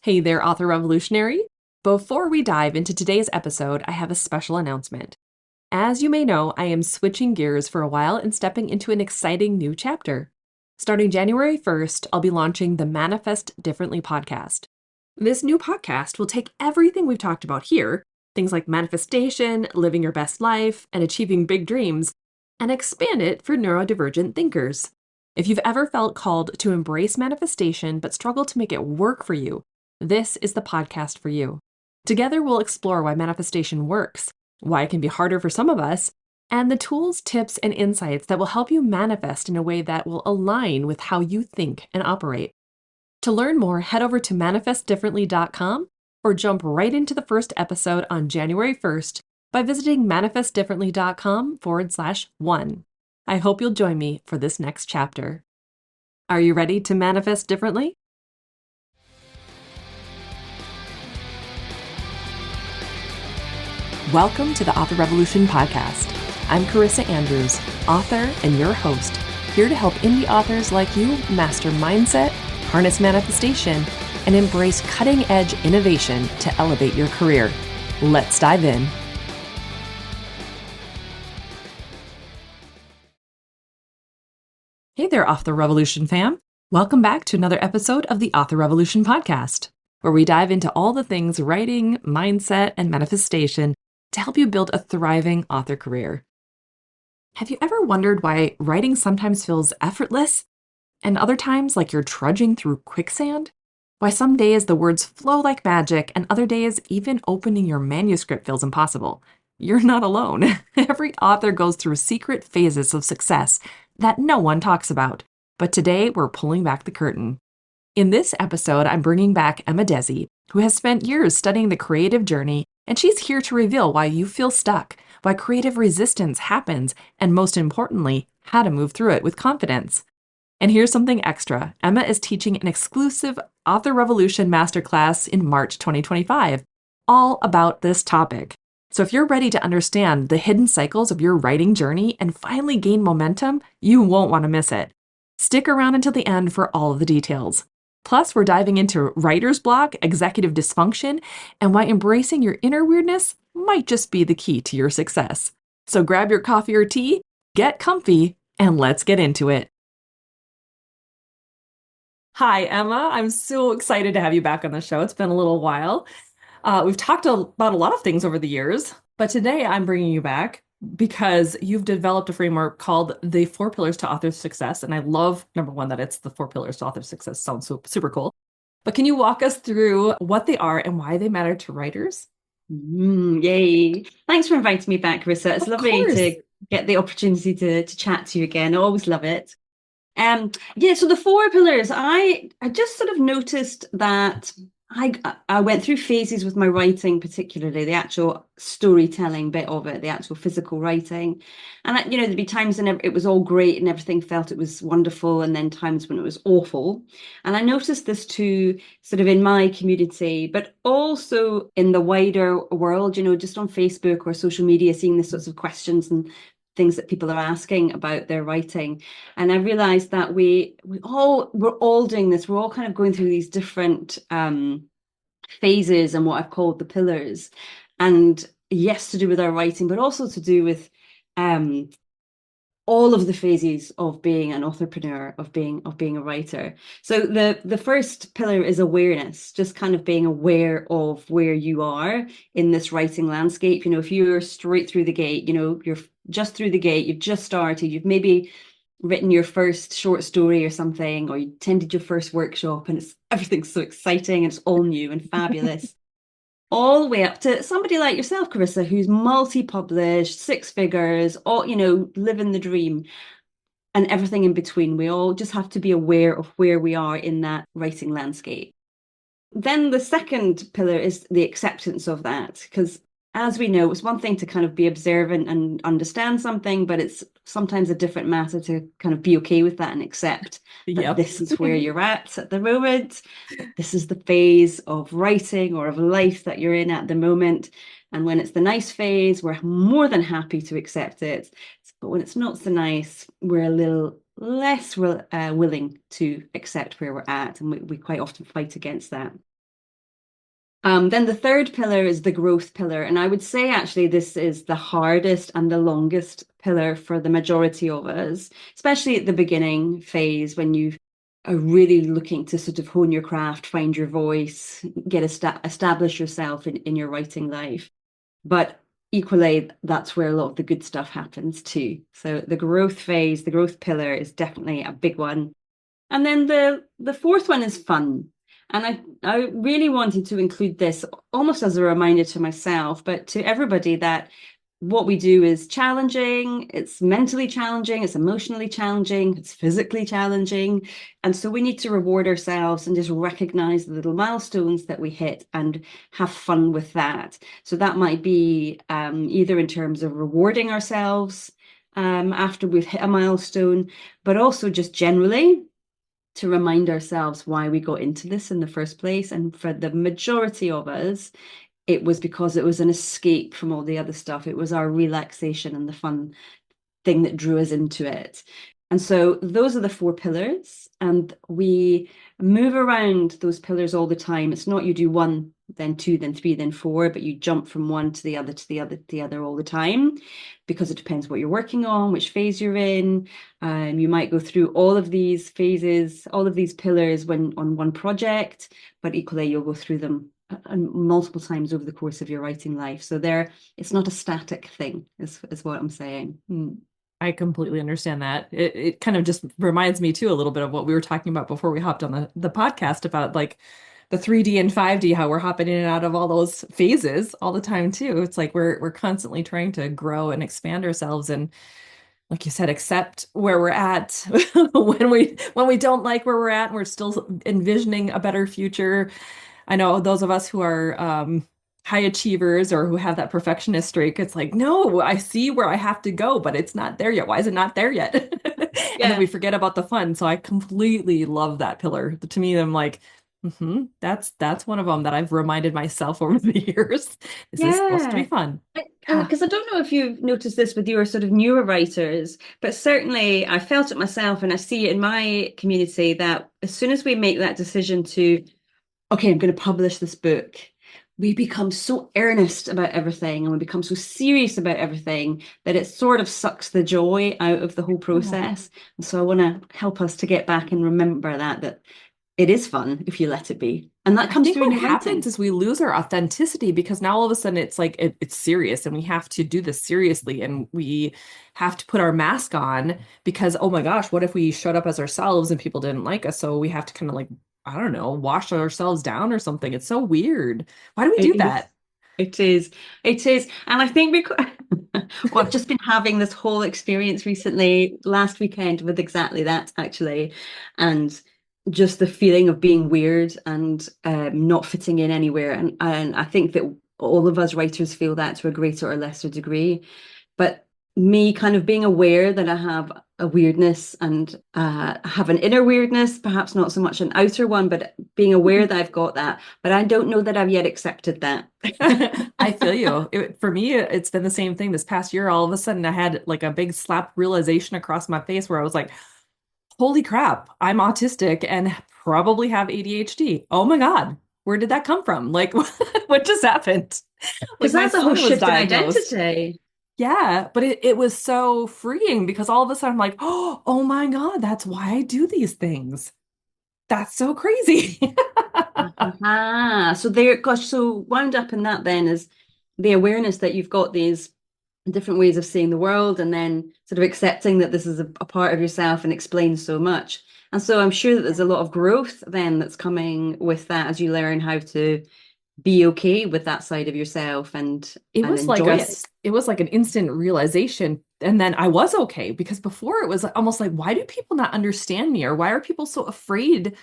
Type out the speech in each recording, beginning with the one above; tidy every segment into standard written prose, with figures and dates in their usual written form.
Hey there, author revolutionary. Before we dive into today's episode, I have a special announcement. As you may know, I am switching gears for a while and stepping into an exciting new chapter. Starting January 1st, I'll be launching the Manifest Differently podcast. This new podcast will take everything we've talked about here, things like manifestation, living your best life, and achieving big dreams, and expand it for neurodivergent thinkers. If you've ever felt called to embrace manifestation but struggle to make it work for you, this is the podcast for you. Together, we'll explore why manifestation works, why it can be harder for some of us, and the tools, tips, and insights that will help you manifest in a way that will align with how you think and operate. To learn more, head over to manifestdifferently.com or jump right into the first episode on January 1st by visiting manifestdifferently.com/1. I hope you'll join me for this next chapter. Are you ready to manifest differently? Welcome to the Author Revolution podcast. I'm Carissa Andrews, author and your host, here to help indie authors like you master mindset, harness manifestation, and embrace cutting-edge innovation to elevate your career. Let's dive in. Hey there, Author Revolution fam. Welcome back to another episode of the Author Revolution podcast, where we dive into all the things writing, mindset, and manifestation to help you build a thriving author career. Have you ever wondered why writing sometimes feels effortless and other times like you're trudging through quicksand? Why some days the words flow like magic and other days even opening your manuscript feels impossible? You're not alone. Every author goes through secret phases of success that no one talks about. But today we're pulling back the curtain. In this episode, I'm bringing back Emma Dhesi, who has spent years studying the creative journey, and she's here to reveal why you feel stuck, why creative resistance happens, and most importantly, how to move through it with confidence. And here's something extra. Emma is teaching an exclusive Author Revolution Masterclass in March 2025, all about this topic. So if you're ready to understand the hidden cycles of your writing journey and finally gain momentum, you won't want to miss it. Stick around until the end for all of the details. Plus, we're diving into writer's block, executive dysfunction, and why embracing your inner weirdness might just be the key to your success. So grab your coffee or tea, get comfy, and let's get into it. Hi, Emma. I'm so excited to have you back on the show. It's been a little while. We've talked about a lot of things over the years, but today I'm bringing you back because you've developed a framework called the Four Pillars to Author Success. And I love, number one, that it's the Four Pillars to Author Success. Sounds so super cool. But can you walk us through what they are and why they matter to writers? Yay. Thanks for inviting me back, Carissa. It's Of lovely course. to get the opportunity to chat to you again. I always love it. So the four pillars, I just sort of noticed that I went through phases with my writing, particularly the actual storytelling bit of it, the actual physical writing. And there'd be times when it was all great and everything felt it was wonderful, and then times when it was awful. And I noticed this too, sort of in my community, but also in the wider world, just on Facebook or social media, seeing the sorts of questions and things that people are asking about their writing. And I realized that we're all doing this. We're all kind of going through these different phases and what I've called the pillars. And yes, to do with our writing, but also to do with all of the phases of being an entrepreneur, of being a writer. So the first pillar is awareness, just kind of being aware of where you are in this writing landscape. If you're straight through the gate, you're just through the gate, you've just started, you've maybe written your first short story or something, or you attended your first workshop and everything's so exciting and it's all new and fabulous. All the way up to somebody like yourself, Carissa, who's multi-published, six figures, all, living the dream and everything in between. We all just have to be aware of where we are in that writing landscape. Then the second pillar is the acceptance of that, because as we know, it's one thing to kind of be observant and understand something, but it's sometimes a different matter to kind of be okay with that and accept that Yep. this is where you're at the moment. This is the phase of writing or of life that you're in at the moment. And when it's the nice phase, we're more than happy to accept it. But when it's not so nice, we're a little less willing to accept where we're at. And we quite often fight against that. Then the third pillar is the growth pillar. And I would say actually this is the hardest and the longest pillar for the majority of us, especially at the beginning phase when you are really looking to sort of hone your craft, find your voice, establish yourself in your writing life. But equally, that's where a lot of the good stuff happens too. So the growth phase, the growth pillar is definitely a big one. And then the fourth one is fun. And I really wanted to include this almost as a reminder to myself, but to everybody that what we do is challenging, it's mentally challenging, it's emotionally challenging, it's physically challenging. And so we need to reward ourselves and just recognize the little milestones that we hit and have fun with that. So that might be either in terms of rewarding ourselves after we've hit a milestone, but also just generally to remind ourselves why we got into this in the first place. And for the majority of us, it was because it was an escape from all the other stuff. It was our relaxation and the fun thing that drew us into it. And so those are the four pillars, and we move around those pillars all the time. It's not you do one, then two, then three, then four, but you jump from one to the other, to the other, to the other all the time, because it depends what you're working on, which phase you're in. You might go through all of these phases, all of these pillars when on one project, but equally you'll go through them multiple times over the course of your writing life. So it's not a static thing, is what I'm saying. I completely understand that. It kind of just reminds me too a little bit of what we were talking about before we hopped on the podcast about like the 3D and 5D, how we're hopping in and out of all those phases all the time too. It's like we're constantly trying to grow and expand ourselves and like you said, accept where we're at when we don't like where we're at and we're still envisioning a better future. I know those of us who are high achievers or who have that perfectionist streak, it's like, no, I see where I have to go, but it's not there yet. Why is it not there yet? And then Yeah. we forget about the fun. So I completely love that pillar. To me, I'm like, that's one of them that I've reminded myself over the years. This is supposed to be Yeah. fun. Yeah. Because I don't know if you've noticed this with your sort of newer writers, but certainly I felt it myself and I see it in my community that as soon as we make that decision to, okay, I'm going to publish this book, we become so earnest about everything and we become so serious about everything that it sort of sucks the joy out of the whole process. And so I want to help us to get back and remember that it is fun if you let it be. And that I comes think through in what your happens writing. is we lose our authenticity because now all of a sudden it's like it's serious and we have to do this seriously and we have to put our mask on because oh my gosh, what if we showed up as ourselves and people didn't like us? So we have to kind of like, I don't know, wash ourselves down or something. It's so weird. Why do we do It is. that? It is. It is. And I think because, well, I've just been having this whole experience recently, last weekend, with exactly that, actually. And just the feeling of being weird and not fitting in anywhere. And I think that all of us writers feel that to a greater or lesser degree. But me kind of being aware that I have a weirdness and have an inner weirdness, perhaps not so much an outer one, but being aware that I've got that. But I don't know that I've yet accepted that. I feel you. For me, it's been the same thing this past year. All of a sudden, I had like a big slap realization across my face where I was like, holy crap, I'm autistic and probably have ADHD. Oh my God, where did that come from? Like, what just happened? Because Like, my that's a whole son was shift in diagnosed. identity. Yeah, but it was so freeing because all of a sudden I'm like, oh my God, that's why I do these things. That's so crazy. Ah, so there, gosh, so wound up in that then is the awareness that you've got these different ways of seeing the world and then sort of accepting that this is a part of yourself and explains so much. And so I'm sure that there's a lot of growth then that's coming with that as you learn how to be okay with that side of yourself It and was like enjoy it. it was like an instant realization. And then I was okay because before it was almost like, why do people not understand me? Or why are people so afraid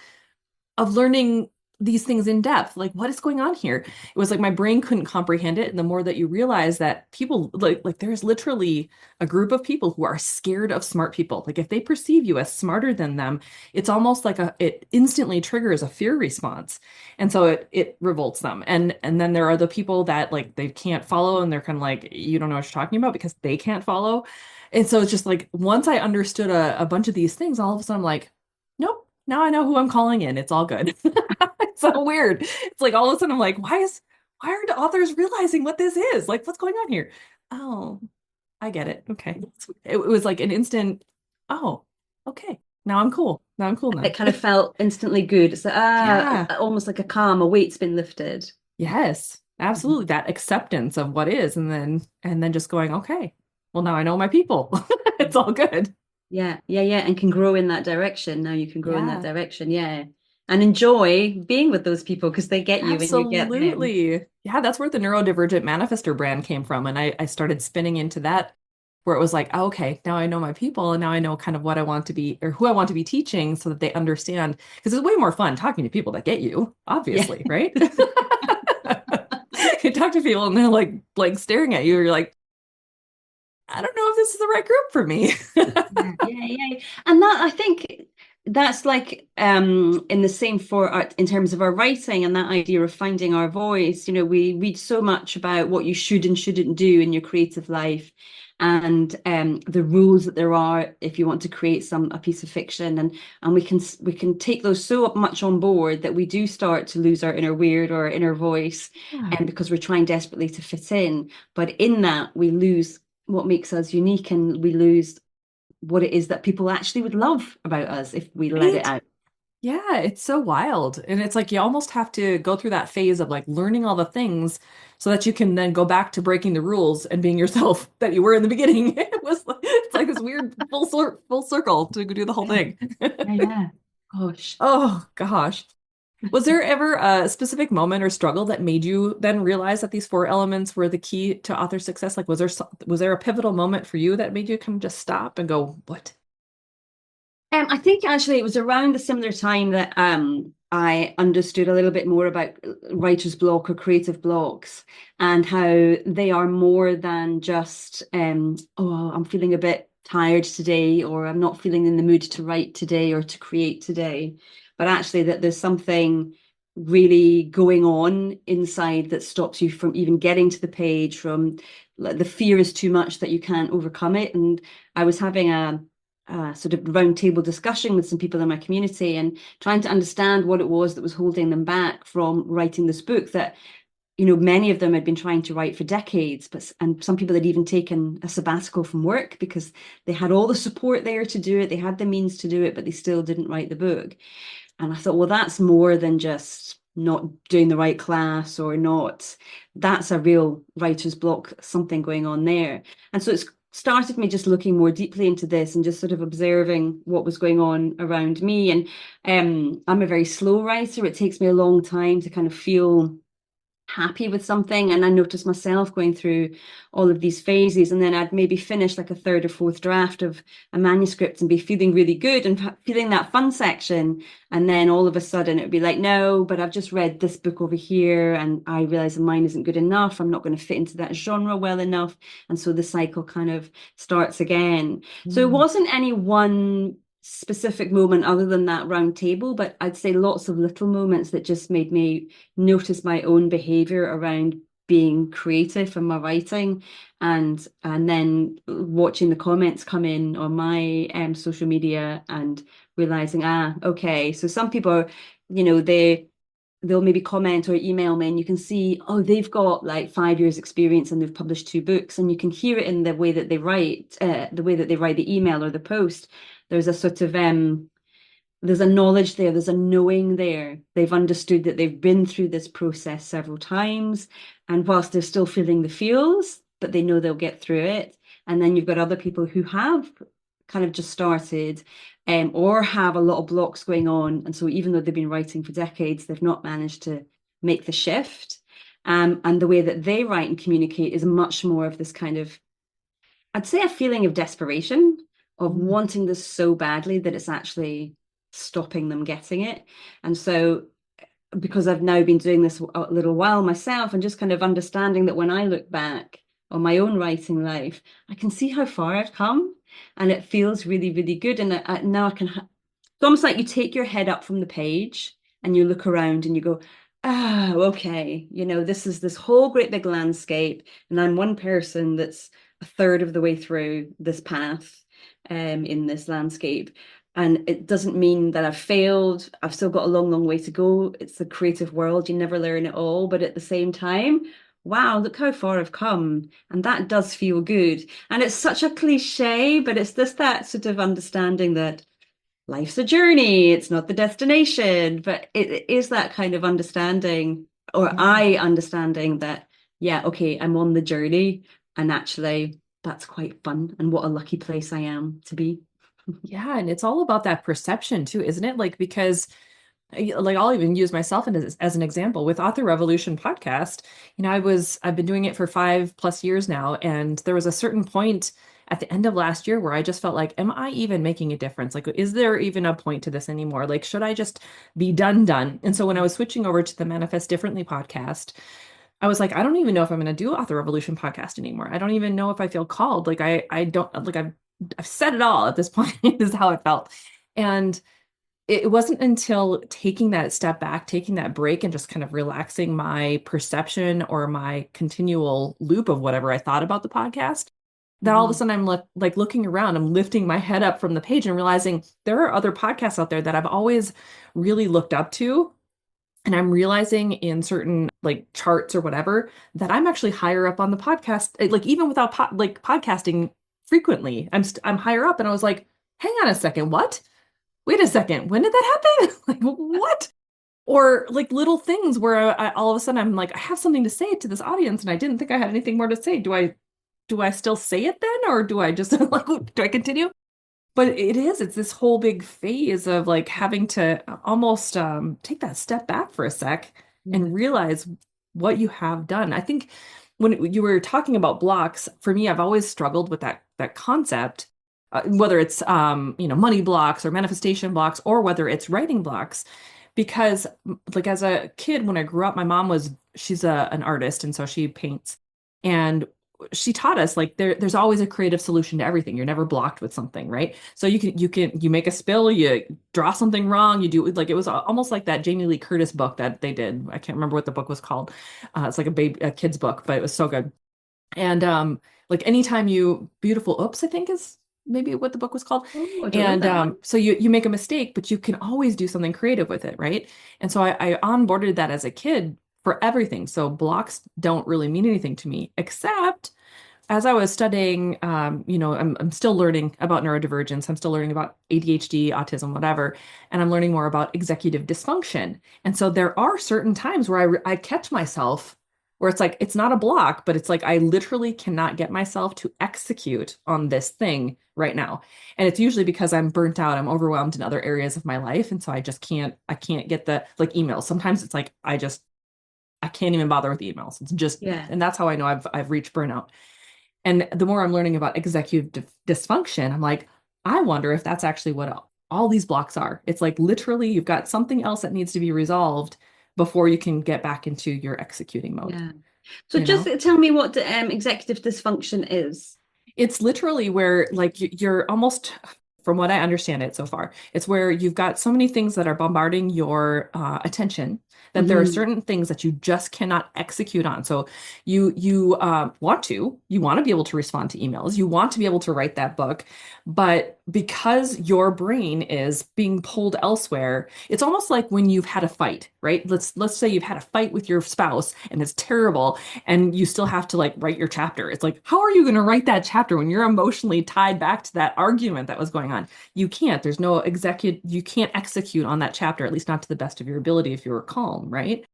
of learning these things in depth? Like, what is going on here? It was like my brain couldn't comprehend it. And the more that you realize that people like there's literally a group of people who are scared of smart people. Like if they perceive you as smarter than them, it's almost like it instantly triggers a fear response. And so it revolts them. And then there are the people that like they can't follow and they're kind of like, you don't know what you're talking about because they can't follow. And so it's just like once I understood a bunch of these things, all of a sudden I'm like, nope, now I know who I'm calling in. It's all good. so weird. It's like all of a sudden I'm like, why aren't authors realizing what this is? Like, what's going on here? Oh, I get it. Okay. It was like an instant, oh, okay. Now I'm cool. Now I'm cool It now. kind of felt instantly good. It's like, Yeah. almost like a calm, a weight's been lifted. Yes, Mhm. absolutely. That acceptance of what is, and then just going, okay, well now I know my people. It's all good. Yeah, yeah, yeah, and can grow in that direction. Now you can grow in that Yeah, direction, yeah, and enjoy being with those people because they get you when you get them. absolutely. Yeah, that's where the neurodivergent manifester brand came from. And I started spinning into that where it was like, oh, okay, now I know my people and now I know kind of what I want to be or who I want to be teaching so that they understand. Because it's way more fun talking to people that get you, Yeah, obviously, right? You talk to people and they're like staring at you, or you're like, I don't know if this is the right group for me. yeah, yeah, yeah. And that I think that's like in the same for art in terms of our writing and that idea of finding our voice. You know, we read so much about what you should and shouldn't do in your creative life and the rules that there are if you want to create a piece of fiction and we can take those so much on board that we do start to lose our inner weird or our inner voice Yeah. and because we're trying desperately to fit in. But in that we lose what makes us unique and we lose what it is that people actually would love about us if we let it Right? out. Yeah, it's so wild. And it's like you almost have to go through that phase of like learning all the things so that you can then go back to breaking the rules and being yourself that you were in the beginning. It's like this weird full circle to do the whole Yeah, thing. yeah, yeah. Gosh. Oh gosh. Was there ever a specific moment or struggle that made you then realize that these four elements were the key to author success? Like was there a pivotal moment for you that made you kind of just stop and go, what? I think actually it was around the similar time that I understood a little bit more about writer's block or creative blocks and how they are more than just, oh, I'm feeling a bit tired today, or I'm not feeling in the mood to write today or to create today, but actually that there's something really going on inside that stops you from even getting to the page, from like, the fear is too much that you can't overcome it. And I was having a sort of round table discussion with some people in my community and trying to understand what it was that was holding them back from writing this book that many of them had been trying to write for decades, and some people had even taken a sabbatical from work because they had all the support there to do it, they had the means to do it, but they still didn't write the book. And I thought, well, that's more than just not doing the right class or not. That's a real writer's block, something going on there. And so it's started me just looking more deeply into this and just sort of observing what was going on around me. And I'm a very slow writer. It takes me a long time to kind of feel happy with something, and I noticed myself going through all of these phases, and then I'd maybe finish like a third or fourth draft of a manuscript and be feeling really good and feeling that fun section, and then all of a sudden it would be like, no, but I've just read this book over here and I realize mine isn't good enough, I'm not going to fit into that genre well enough, and so the cycle kind of starts again. So it Mm. wasn't any one specific moment other than that round table, but I'd say lots of little moments that just made me notice my own behavior around being creative in my writing, and then watching the comments come in on my social media and realizing, okay, so some people are, they'll maybe comment or email me and you can see, oh, they've got like 5 years experience and they've published 2 books, and you can hear it in the way that they write, the email or the post. There's a sort of there's a knowledge there, there's a knowing there. They've understood that they've been through this process several times, and whilst they're still feeling the feels, but they know they'll get through it. And then you've got other people who have kind of just started, or have a lot of blocks going on, and so even though they've been writing for decades, they've not managed to make the shift. And the way that they write and communicate is much more of this kind of, I'd say, a feeling of desperation, of Mm. wanting this so badly that it's actually stopping them getting it. And so, because I've now been doing this a little while myself and just kind of understanding that when I look back on my own writing life, I can see how far I've come, and it feels really, really good. And now I can, it's almost like you take your head up from the page and you look around and you go, okay, this is this whole great big landscape, and I'm one person that's a third of the way through this path in this landscape. And it doesn't mean that I've failed. I've still got a long, long way to go. It's the creative world. You never learn it all. But at the same time, wow, look how far I've come. And that does feel good. And it's such a cliche, but it's just that sort of understanding that life's a journey. It's not the destination. But it is that kind of understanding, or Yeah. I understanding that, yeah, okay, I'm on the journey. And actually, that's quite fun. And what a lucky place I am to be. Yeah, and it's all about that perception too, isn't it? Like because like I'll even use myself as an example with Author Revolution podcast. I've been doing it for 5+ years now, and there was a certain point at the end of last year where I just felt like, am I even making a difference? Like, is there even a point to this anymore? Like, should I just be done? And so when I was switching over to the Manifest Differently podcast, I was like, I don't even know if I'm going to do Author Revolution podcast anymore. I don't even know if I feel called. Like I don't like I've said it all at this point is how it felt. And it wasn't until taking that step back, taking that break and just kind of relaxing my perception or my continual loop of whatever I thought about the podcast, that all of a Mhm. sudden like looking around, I'm lifting my head up from the page and realizing there are other podcasts out there that I've always really looked up to. And I'm realizing in certain like charts or whatever that I'm actually higher up on the podcast, like even without like podcasting frequently, I'm higher up. And I was like, hang on a second, what? Wait a second, when did that happen? Like, what? Or like little things where all of a sudden I'm like, I have something to say to this audience, and I didn't think I had anything more to say. Do I still say it then, or do I just like do I continue? But it's this whole big phase of like having to almost take that step back for a sec Yeah. and realize what you have done. I think when you were talking about blocks, for me, I've always struggled with that concept, whether it's money blocks or manifestation blocks, or whether it's writing blocks, because like as a kid when I grew up, my mom she's an artist, and so she paints, and she taught us like there's always a creative solution to everything. You're never blocked with something, right? So you make a spill, you draw something wrong, you do like it was almost like that Jamie Lee Curtis book that they did. I can't remember what the book was called. It's like a kid's book, but it was so good. And like anytime you beautiful oops, I think is maybe what the book was called. Oh, I don't know And that one. so you make a mistake, but you can always do something creative with it, right? And so I onboarded that as a kid for everything. So blocks don't really mean anything to me, except as I was studying, I'm still learning about neurodivergence. I'm still learning about ADHD, autism, whatever, and I'm learning more about executive dysfunction. And so there are certain times where I catch myself where it's like it's not a block, but it's like I literally cannot get myself to execute on this thing right now. And it's usually because I'm burnt out, I'm overwhelmed in other areas of my life, and so I can't get the like emails. Sometimes it's like I can't even bother with emails. It's just, Yeah. and that's how I know I've reached burnout. And the more I'm learning about executive dysfunction, I'm like, I wonder if that's actually what all these blocks are. It's like literally you've got something else that needs to be resolved before you can get back into your executing mode, Yeah. So you just know? tell me what executive dysfunction is. It's literally where like you're almost, from what I understand it so far, it's where you've got so many things that are bombarding your attention that there are Hmm. certain things that you just cannot execute on. So you want to be able to respond to emails, you want to be able to write that book, but because your brain is being pulled elsewhere, it's almost like when you've had a fight, right? Let's say you've had a fight with your spouse and it's terrible, and you still have to like write your chapter. It's like, how are you going to write that chapter when you're emotionally tied back to that argument that was going on? You can't. There's no you can't execute on that chapter, at least not to the best of your ability if you're calm, right?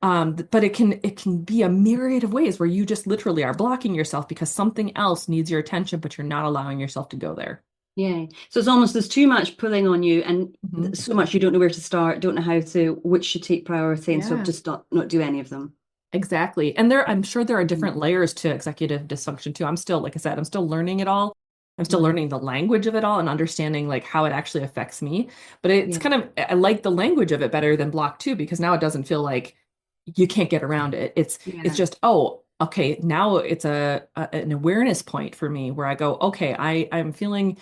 But it can be a myriad of ways where you just literally are blocking yourself because something else needs your attention, but you're not allowing yourself to go there. Yeah. So it's almost there's too much pulling on you and Mhm. so much you don't know where to start, don't know how to, which should take priority, and so Yeah. just not do any of them. Exactly. And I'm sure there are Mm. different layers to executive dysfunction too. I'm still, like I said, I'm still learning it all. I'm still Mm. learning the language of it all and understanding like how it actually affects me. But it's Yeah. kind of, I like the language of it better than block two because now it doesn't feel like you can't get around it. It's Yeah. just, oh, okay, now it's an awareness point for me where I go, okay, I'm feeling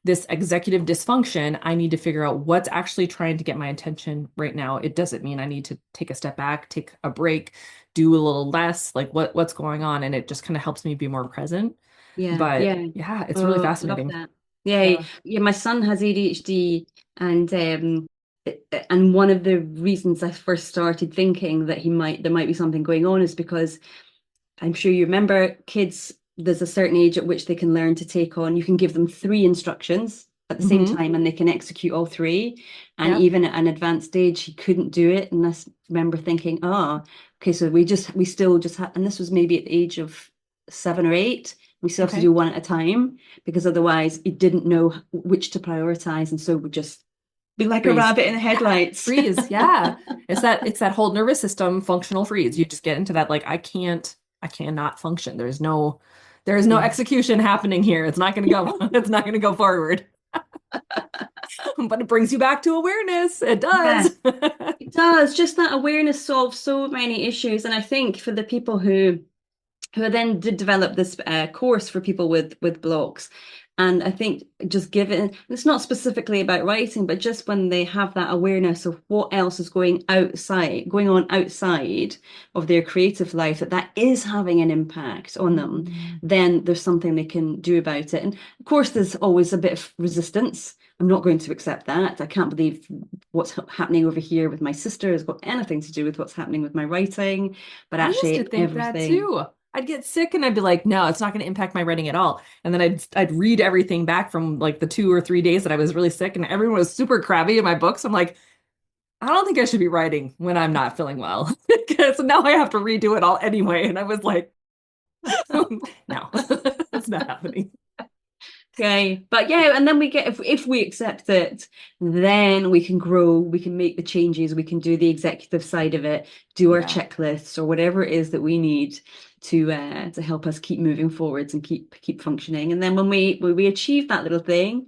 this executive dysfunction. I need to figure out what's actually trying to get my attention right now. It doesn't mean I need to take a step back, take a break, do a little less, like what's going on. And it just kind of helps me be more present. Yeah. But Yeah. yeah, it's really Oh, love fascinating. that. Yeah, Yeah. yeah. My son has ADHD, and one of the reasons I first started thinking that he might there might be something going on is because I'm sure you remember kids, there's a certain age at which they can learn to take on, you can give them three instructions at the same Hmm. time and they can execute all three. And Yep. even at an advanced stage, he couldn't do it. And I remember thinking, oh, okay, so we still just had, and this was maybe at the age of 7 or 8, we still have to Okay. do one at a time because otherwise he didn't know which to prioritize. And so would just be like a Freeze. rabbit in the headlights. Freeze. Yeah. It's that whole nervous system functional freeze. You just get into that like I cannot function. There is no Yeah. execution happening here. It's not going to go it's not going to go forward. But it brings you back to awareness. It Yeah. does. It does. Just that awareness solves so many issues. And I think for the people who then did develop this course for people with blocks. And I think just given, it's not specifically about writing, but just when they have that awareness of what else is going on outside of their creative life, that is having an impact on them, Mhm. then there's something they can do about it. And of course, there's always a bit of resistance. I'm not going to accept that. I can't believe what's happening over here with my sister has got anything to do with what's happening with my writing, but I used to actually think that everything. too. I'd get sick and I'd be like, no, it's not going to impact my writing at all. And then I'd read everything back from like the 2 or 3 days that I was really sick and everyone was super crabby in my books. I'm like, I don't think I should be writing when I'm not feeling well. Because now I have to redo it all anyway. And I was like, no, it's not happening. Okay, but yeah, and then we get if we accept it, then we can grow, we can make the changes, we can do the executive side of it, do our Yeah, checklists or whatever it is that we need to help us keep moving forwards and keep functioning. And then when we achieve that little thing,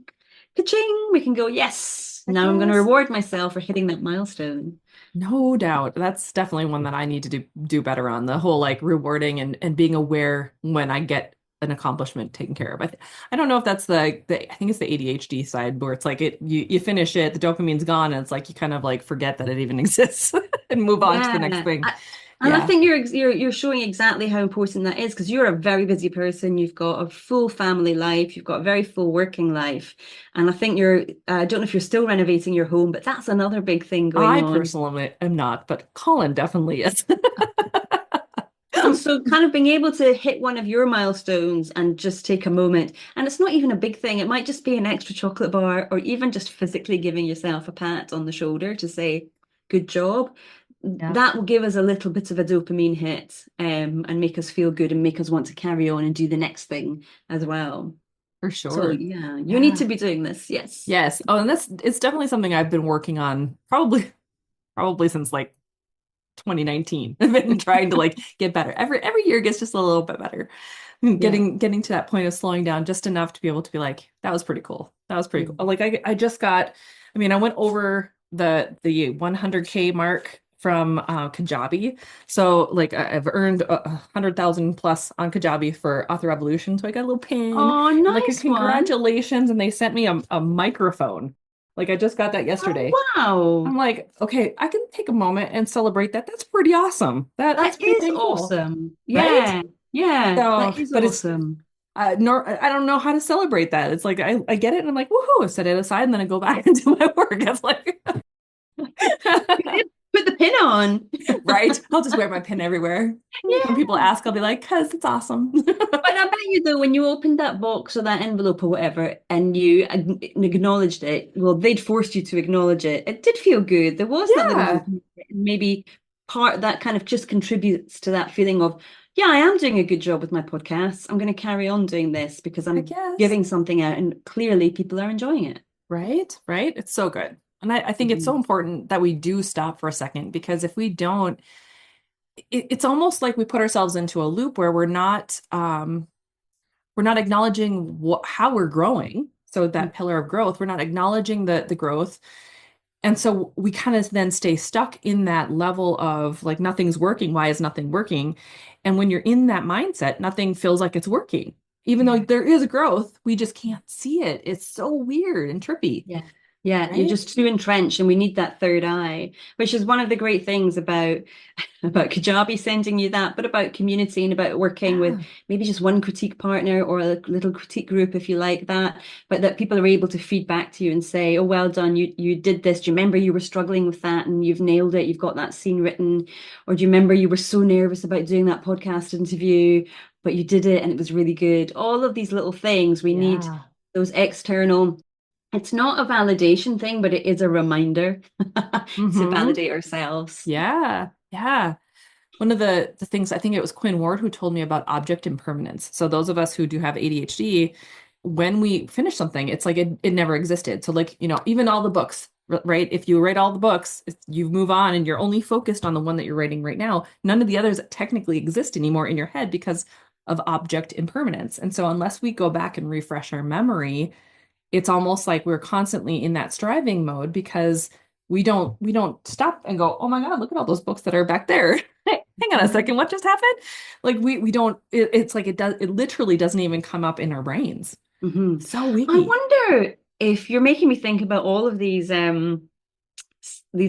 ka-ching, we can go, yes, I now I'm going to guess. reward myself for hitting that milestone. No doubt. That's definitely one that I need to do better on. The whole like rewarding and being aware when I get an accomplishment taken care of. I don't know if that's the I think it's the ADHD side where it's like you finish it, the dopamine's gone, and it's like you kind of like forget that it even exists and move on to the next Yeah. thing. And I Yeah. think you're showing exactly how important that is because you're a very busy person. You've got a full family life. You've got a very full working life. And I think I don't know if you're still renovating your home, but that's another big thing going I on. personally am not, but Colin definitely is. And so kind of being able to hit one of your milestones and just take a moment. And it's not even a big thing. It might just be an extra chocolate bar or even just physically giving yourself a pat on the shoulder to say, good job. Yeah, That will give us a little bit of a dopamine hit, and make us feel good and make us want to carry on and do the next thing as well. for So sure. yeah, you need Yeah. to be doing this. Yes. Yes. Oh, and it's definitely something I've been working on probably since like 2019. I've been trying to like get better. Every year gets just a little bit better. Yeah. Getting to that point of slowing down just enough to be able to be like, that was pretty cool. That was pretty cool. Mm. Like I just got, I mean, I went over the 100K mark from Kajabi. So like I've earned 100,000 plus on Kajabi for Author Revolution. So I got a little pin Oh, and like a nice one. congratulations, and they sent me a microphone. Like I just got that Oh, yesterday. wow. I'm like, okay, I can take a moment and celebrate that. That's pretty awesome. That's That pretty is dang cool, awesome. right? Yeah. Yeah, So, that is but it's awesome. nor I don't know how to celebrate that. It's like I get it and I'm like, woohoo, I set it aside and then I go back and do my work. It's like, Put the pin on. right? I'll just wear my pin everywhere. When Yeah. people ask, I'll be like, cause it's awesome. But I bet you though, when you opened that box or that envelope or whatever, and you acknowledged it, well, they'd forced you to acknowledge it. It did feel good. There was that little Yeah, dopamine hit, and maybe part that kind of just contributes to that feeling of, yeah, I am doing a good job with my podcasts. I'm going to carry on doing this because I I'm guess. giving something out, and clearly people are enjoying it. Right? Right? It's so good. And I think it's so Mhm. important that we do stop for a second because if we don't, it's almost like we put ourselves into a loop where we're not acknowledging how we're growing. So that pillar of growth, we're not acknowledging the growth. And so we kind of then stay stuck in that level of like nothing's working. Why is nothing working? And when you're in that mindset, nothing feels like it's working. Even though Yeah. there is growth, we just can't see it. It's so weird and trippy. Yeah. Yeah, you're right? just too entrenched, and we need that third eye, which is one of the great things about Kajabi sending you that, but about community and about working with Yeah. maybe just one critique partner or a little critique group if you like that, but that people are able to feed back to you and say, "Oh, well done, you did this. Do you remember you were struggling with that and you've nailed it? You've got that scene written, or do you remember you were so nervous about doing that podcast interview, but you did it and it was really good." All of these little things we need Yeah. those external. It's not a validation thing, but it is a reminder to Mm-hmm. validate ourselves. Yeah. Yeah. One of the things I think it was Quinn Ward who told me about object impermanence. So those of us who do have ADHD, when we finish something, it's like it never existed. So like, even all the books, right? If you write all the books, you move on and you're only focused on the one that you're writing right now. None of the others technically exist anymore in your head because of object impermanence. And so unless we go back and refresh our memory, it's almost like we're constantly in that striving mode because we don't stop and go, oh my God, look at all those books that are back there. Hey, hang on a second, what just happened? Like we don't it's like it literally doesn't even come up in our brains. Mhm. So I weird. wonder if you're making me think about all of these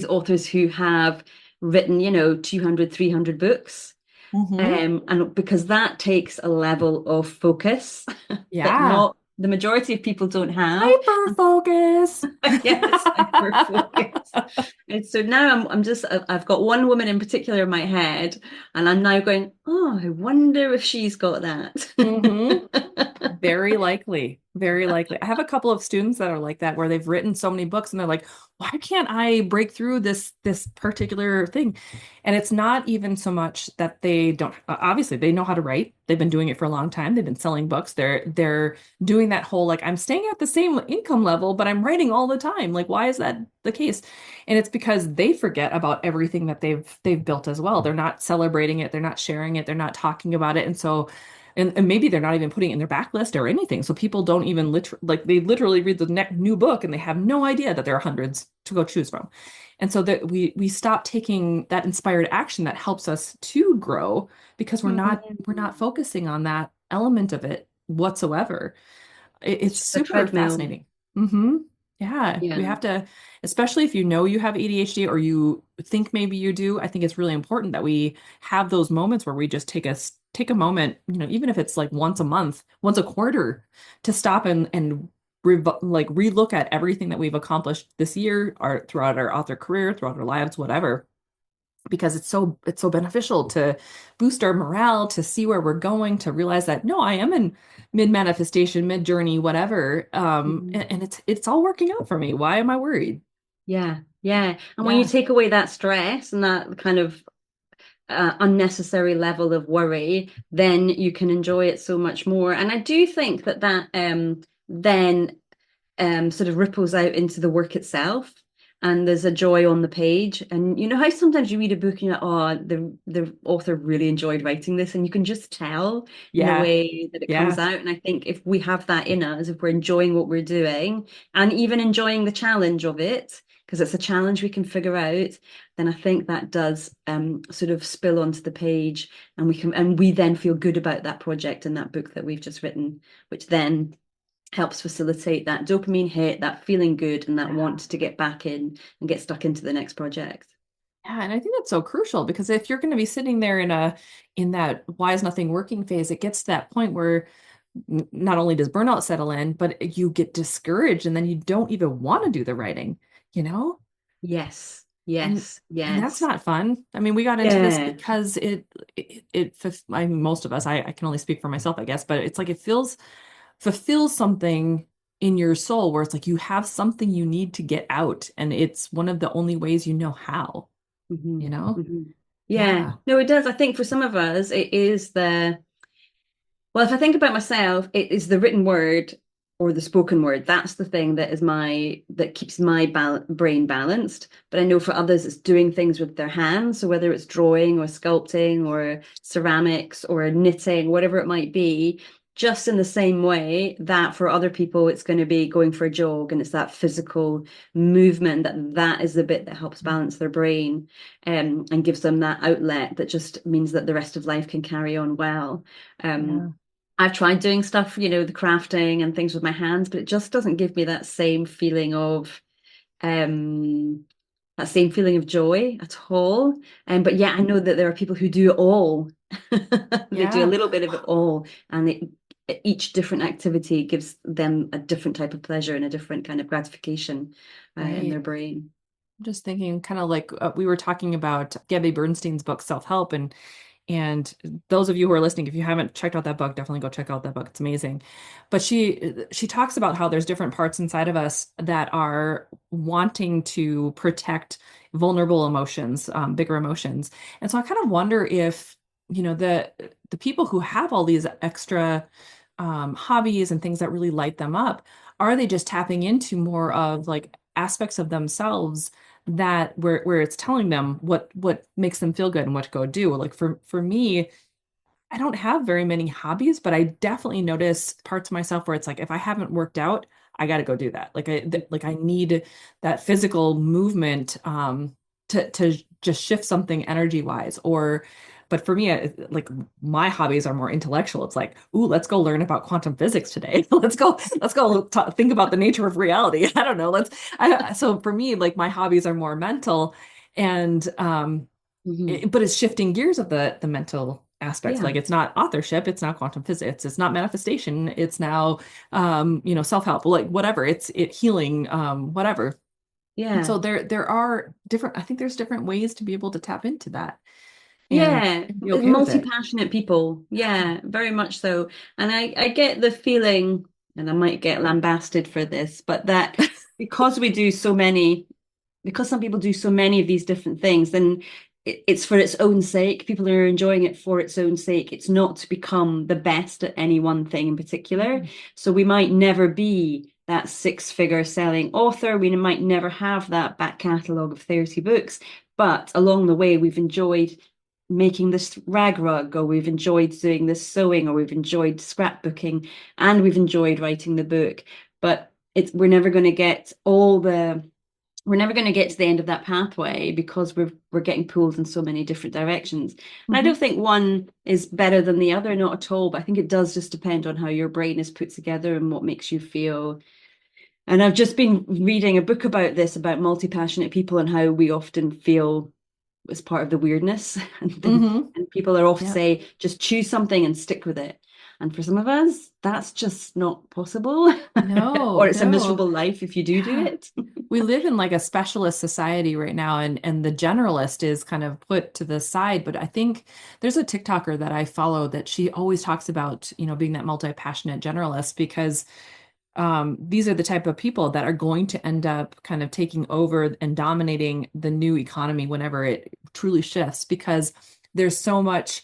authors who have written, 200, 300 books. Hmm. And because that takes a level of focus that Yeah. not the majority of people don't have. Hyper focus. Yes, hyper focus. And so now I've got one woman in particular in my head, and I'm now going, oh, I wonder if she's got Hmm. that. Very likely. Very likely. I have a couple of students that are like that where they've written so many books and they're like, why can't I break through this particular thing? And it's not even so much that they don't obviously they know how to write. They've been doing it for a long time. They've been selling books. They're doing that whole like I'm staying at the same income level, but I'm writing all the time. Like why is that the case? And it's because they forget about everything that they've built as well. They're not celebrating it, they're not sharing it, they're not talking about it. And so and maybe they're not even putting it in their backlist or anything. So people don't even they literally read the new book and they have no idea that there are hundreds to go choose from. And so that we stop taking that inspired action that helps us to grow because we're not Mhm. focusing on that element of it whatsoever. It's It's just a super treadmill. fascinating. Hmm. Yeah, we Yeah. have to, especially if you know you have ADHD or you think maybe you do. I think it's really important that we have those moments where we just take a moment, even if it's like once a month, once a quarter, to stop and relook at everything that we've accomplished this year, or throughout our author career, throughout our lives, whatever, because it's so beneficial to boost our morale, to see where we're going, to realize that no, I am in mid manifestation, mid journey, whatever. Mhm. And it's all working out for me. Why am I worried? Yeah. Yeah. And when you Yeah. take away that stress and that kind of unnecessary level of worry, then you can enjoy it so much more. And I do think that then sort of ripples out into the work itself. And there's a joy on the page. And you know how sometimes you read a book and you're like, oh, the author really enjoyed writing this. And you can just tell in the Yeah. way that it comes Yeah. out. And I think if we have that in us, if we're enjoying what we're doing and even enjoying the challenge of it, because it's a challenge we can figure out, then I think that does sort of spill onto the page and we then feel good about that project and that book that we've just written, which then helps facilitate that dopamine hit, that feeling good, and that want Yeah. to get back in and get stuck into the next project. Yeah, and I think that's so crucial because if you're going to be sitting there in that why is nothing working phase, it gets to that point where not only does burnout settle in, but you get discouraged and then you don't even want to do the writing, you know? Yes, And yes, and that's yes. not fun. I mean, we got into this Yeah. because most of us, I can only speak for myself, I guess, but it's like it fulfills something in your soul where it's like you have something you need to get out, and it's one of the only ways you know how, Hmm. you know? Hmm. Yeah. Yeah. No, it does. I think for some of us, it is well, if I think about myself, it is the written word or the spoken word. That's the thing that keeps my brain balanced. But I know for others, it's doing things with their hands. So whether it's drawing or sculpting or ceramics or knitting, whatever it might be, just in the same way that for other people, it's going to be going for a jog and it's that physical movement that is the bit that helps balance their brain and gives them that outlet that just means that the rest of life can carry on well. Yeah. I've tried doing stuff, the crafting and things with my hands, but it just doesn't give me that same feeling of, um that same feeling of joy at all. But yeah, I know that there are people who do it all. They do a Yeah. little bit of it all, and each different activity gives them a different type of pleasure and a different kind of gratification in their Right. brain. I'm just thinking kind of like we were talking about Gabby Bernstein's book Self-Help, and those of you who are listening, if you haven't checked out that book, definitely go check out that book. It's amazing. But she talks about how there's different parts inside of us that are wanting to protect vulnerable emotions, bigger emotions. And so I kind of wonder if, the people who have all these extra hobbies and things that really light them up, are they just tapping into more of like aspects of themselves that where it's telling them what makes them feel good and what to go do. Like for me, I don't have very many hobbies, but I definitely notice parts of myself where it's like if I haven't worked out, I got to go do that. Like I need that physical movement to just shift something energy wise. Or but for me, like my hobbies are more intellectual. It's like, ooh, let's go learn about quantum physics today. Let's go think about the nature of reality. I don't know. So for me, like my hobbies are more mental, and Mhm. but it's shifting gears of the mental aspects. Yeah, Like it's not authorship, it's now quantum physics, it's not manifestation, it's now self-help, like whatever, it healing, whatever. And yeah. so there are different, I think there's different ways to be able to tap into that Yeah, and be okay with it. multi-passionate people. Yeah, very much so. And I get the feeling, and I might get lambasted for this, but that because we do so many, because some people do so many of these different things, then it's for its own sake. People are enjoying it for its own sake. It's not to become the best at any one thing in particular. Mhm. So we might never be that six-figure selling author. We might never have that back catalogue of 30 books. But along the way, we've enjoyed making this rag rug, or we've enjoyed doing this sewing, or we've enjoyed scrapbooking, and we've enjoyed writing the book. But we're never going to get to the end of that pathway because we're getting pulled in so many different directions. And I don't Mhm. think one is better than the other, not at all. But I think it does just depend on how your brain is put together and what makes you feel. And I've just been reading a book about this, about multi-passionate people and how we often feel as part of the weirdness. Mhm. And people are off Yeah. say, just choose something and stick with it. And for some of us, that's just not possible. No, Or it's a no. miserable life if you do Yeah. it. We live in like a specialist society right now, and the generalist is kind of put to the side. But I think there's a TikToker that I follow that she always talks about, being that multi-passionate generalist because these are the type of people that are going to end up kind of taking over and dominating the new economy whenever it truly shifts because there's so much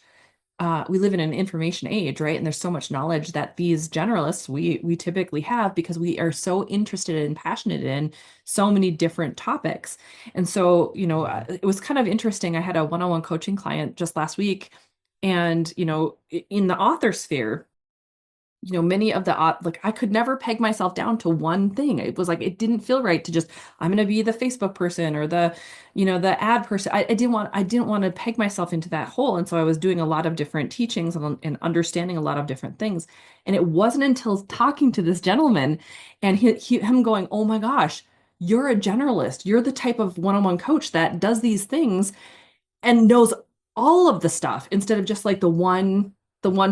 we live in an information age, right? And there's so much knowledge that these generalists we typically have because we are so interested and passionate in so many different topics. And so, it was kind of interesting. I had a one-on-one coaching client just last week, and in the author sphere, many of the like I could never peg myself down to one thing. It was like it didn't feel right to just I'm going to be the Facebook person or the ad person. I didn't want to peg myself into that hole, and so I was doing a lot of different teachings and understanding a lot of different things. And it wasn't until talking to this gentleman and him going, "Oh my gosh, you're a generalist. You're the type of one-on-one coach that does these things and knows all of the stuff instead of just like the one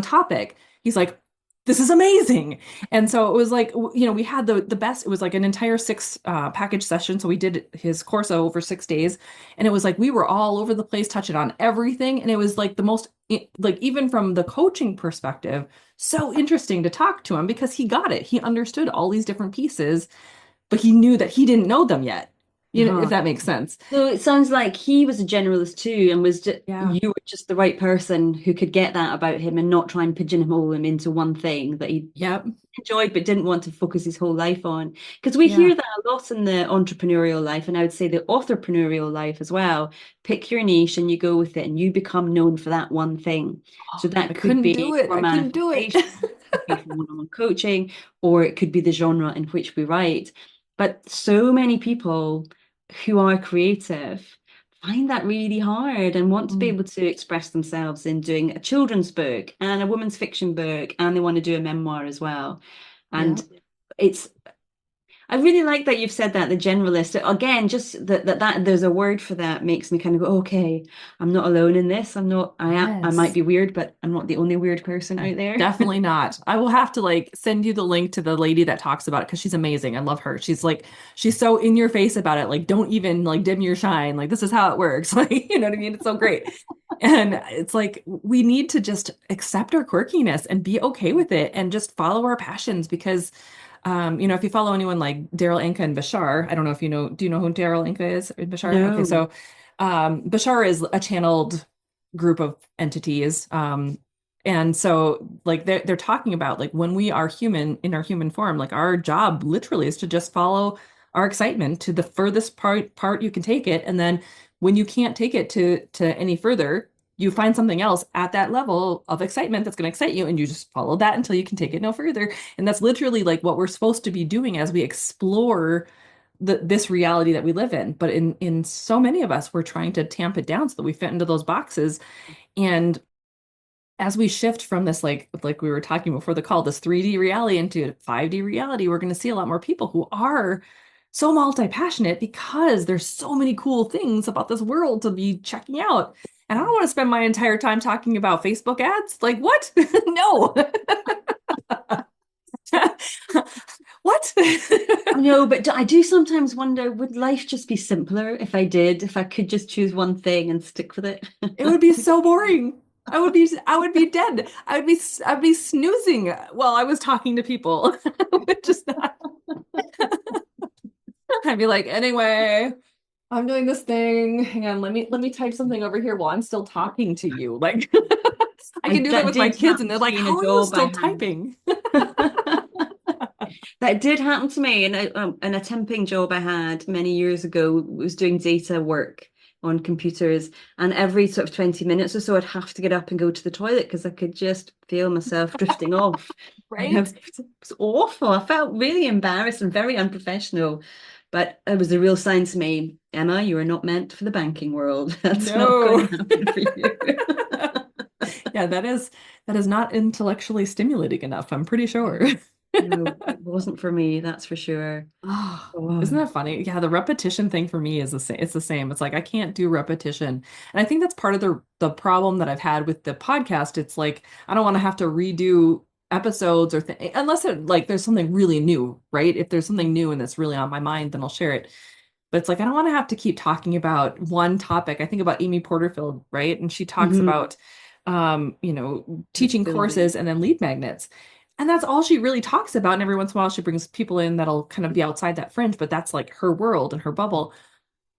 topic." He's like, this is amazing. And so it was like, we had the best. It was like an entire six package session. So we did his course over 6 days, and it was like we were all over the place, touching on everything. And it was like the most, like even from the coaching perspective, so interesting to talk to him because he got it. He understood all these different pieces, but he knew that he didn't know them yet. If Uh-huh. that makes sense. So it sounds like he was a generalist too, and was just Yeah. you were just the right person who could get that about him and not try and pigeonhole him into one thing that he Yep. enjoyed but didn't want to focus his whole life on. Because we Yeah. hear that a lot in the entrepreneurial life, and I would say the entrepreneurial life as well. Pick your niche and you go with it, and you become known for that one thing. So I that could couldn't be do it. for I couldn't do it. manifestation, it could be for one-on-one coaching, or it could be the genre in which we write. But so many people who are creative find that really hard and want to be Mm, able to express themselves in doing a children's book and a women's fiction book, and they want to do a memoir as well. yeah. And it's I really like that you've said that, the generalist. Again, just that there's a word for that makes me kind of go, okay, I'm not alone in this. I might Yes. be weird, but I'm not the only weird person out there. Definitely not. I will have to like send you the link to the lady that talks about it because she's amazing. I love her. She's so in your face about it. Like, don't even like dim your shine. Like, this is how it works. Like, you know what I mean? It's so great. And it's like we need to just accept our quirkiness and be okay with it and just follow our passions because if you follow anyone like Daryl Anka and Bashar, I don't know if you know, do you know who Daryl Anka is? Or Bashar? Okay, No. so Bashar is a channeled group of entities. And so like they're talking about like when we are human in our human form, like our job literally is to just follow our excitement to the furthest part you can take it. And then when you can't take it to any further, you find something else at that level of excitement that's going to excite you and you just follow that until you can take it no further. And that's literally like what we're supposed to be doing as we explore this reality that we live in. But in so many of us, we're trying to tamp it down so that we fit into those boxes. And as we shift from this, like we were talking before the call, this 3D reality into 5D reality, we're going to see a lot more people who are so multi-passionate because there's so many cool things about this world to be checking out. And I don't want to spend my entire time talking about Facebook ads. Like, what? No. What? I know, but I do sometimes wonder, would life just be simpler if I could just choose one thing and stick with it? It would be so boring. I would be dead. I'd be snoozing while I was talking to people. Which is not. I'd be like, anyway, I'm doing this thing. Hang on, let me type something over here while I'm still talking to you. Like I can do that That with my did kids, and happen they're to like, me in a "How are you job I still had. typing?" That did happen to me in a temping job I had many years ago. Was doing data work on computers, and every sort of 20 minutes or so, I'd have to get up and go to the toilet because I could just feel myself drifting off. Right? It was awful. I felt really embarrassed and very unprofessional. But it was a real sign to me, Emma, you are not meant for the banking world. That's not going No. to happen for you. Yeah, that is not intellectually stimulating enough, I'm pretty sure. No, no, it wasn't for me, that's for sure. Oh, isn't Oh. that funny? Yeah, the repetition thing for me is the same. It's the same. It's like I can't do repetition. And I think that's part of the problem that I've had with the podcast. It's like I don't want to have to redo episodes or unless like there's something really new, right? If there's something new and that's really on my mind, then I'll share it. But it's like I don't want to have to keep talking about one topic. I think about Amy Porterfield, right? And she talks Mhm. about teaching Building. courses and then lead magnets. And that's all she really talks about. And every once in a while she brings people in that'll kind of be outside that fringe, but that's like her world and her bubble.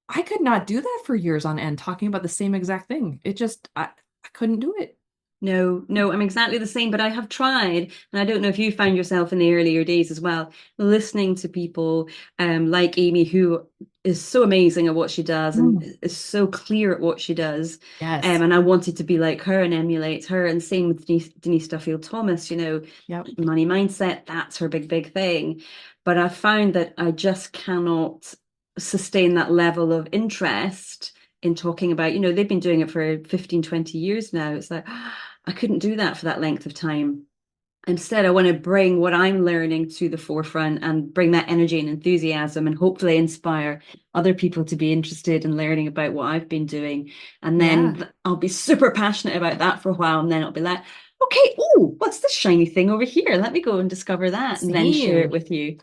I could not do that for years on end, talking about the same exact thing. I couldn't do it. No, no, I'm exactly the same, but I have tried, and I don't know if you found yourself in the earlier days as well, listening to people like Amy, who is so amazing at what she does and Mm. is so clear at what she does. Yes. And I wanted to be like her and emulate her. And same with Denise Duffield Thomas, Yep. money mindset, that's her big, big thing. But I found that I just cannot sustain that level of interest in talking about, they've been doing it for 15, 20 years now. It's like, I couldn't do that for that length of time. Instead, I want to bring what I'm learning to the forefront and bring that energy and enthusiasm and hopefully inspire other people to be interested in learning about what I've been doing. And Yeah. then I'll be super passionate about that for a while. And then I'll be like, okay, oh, what's this shiny thing over here? Let me go and discover that and then share it Same. with you.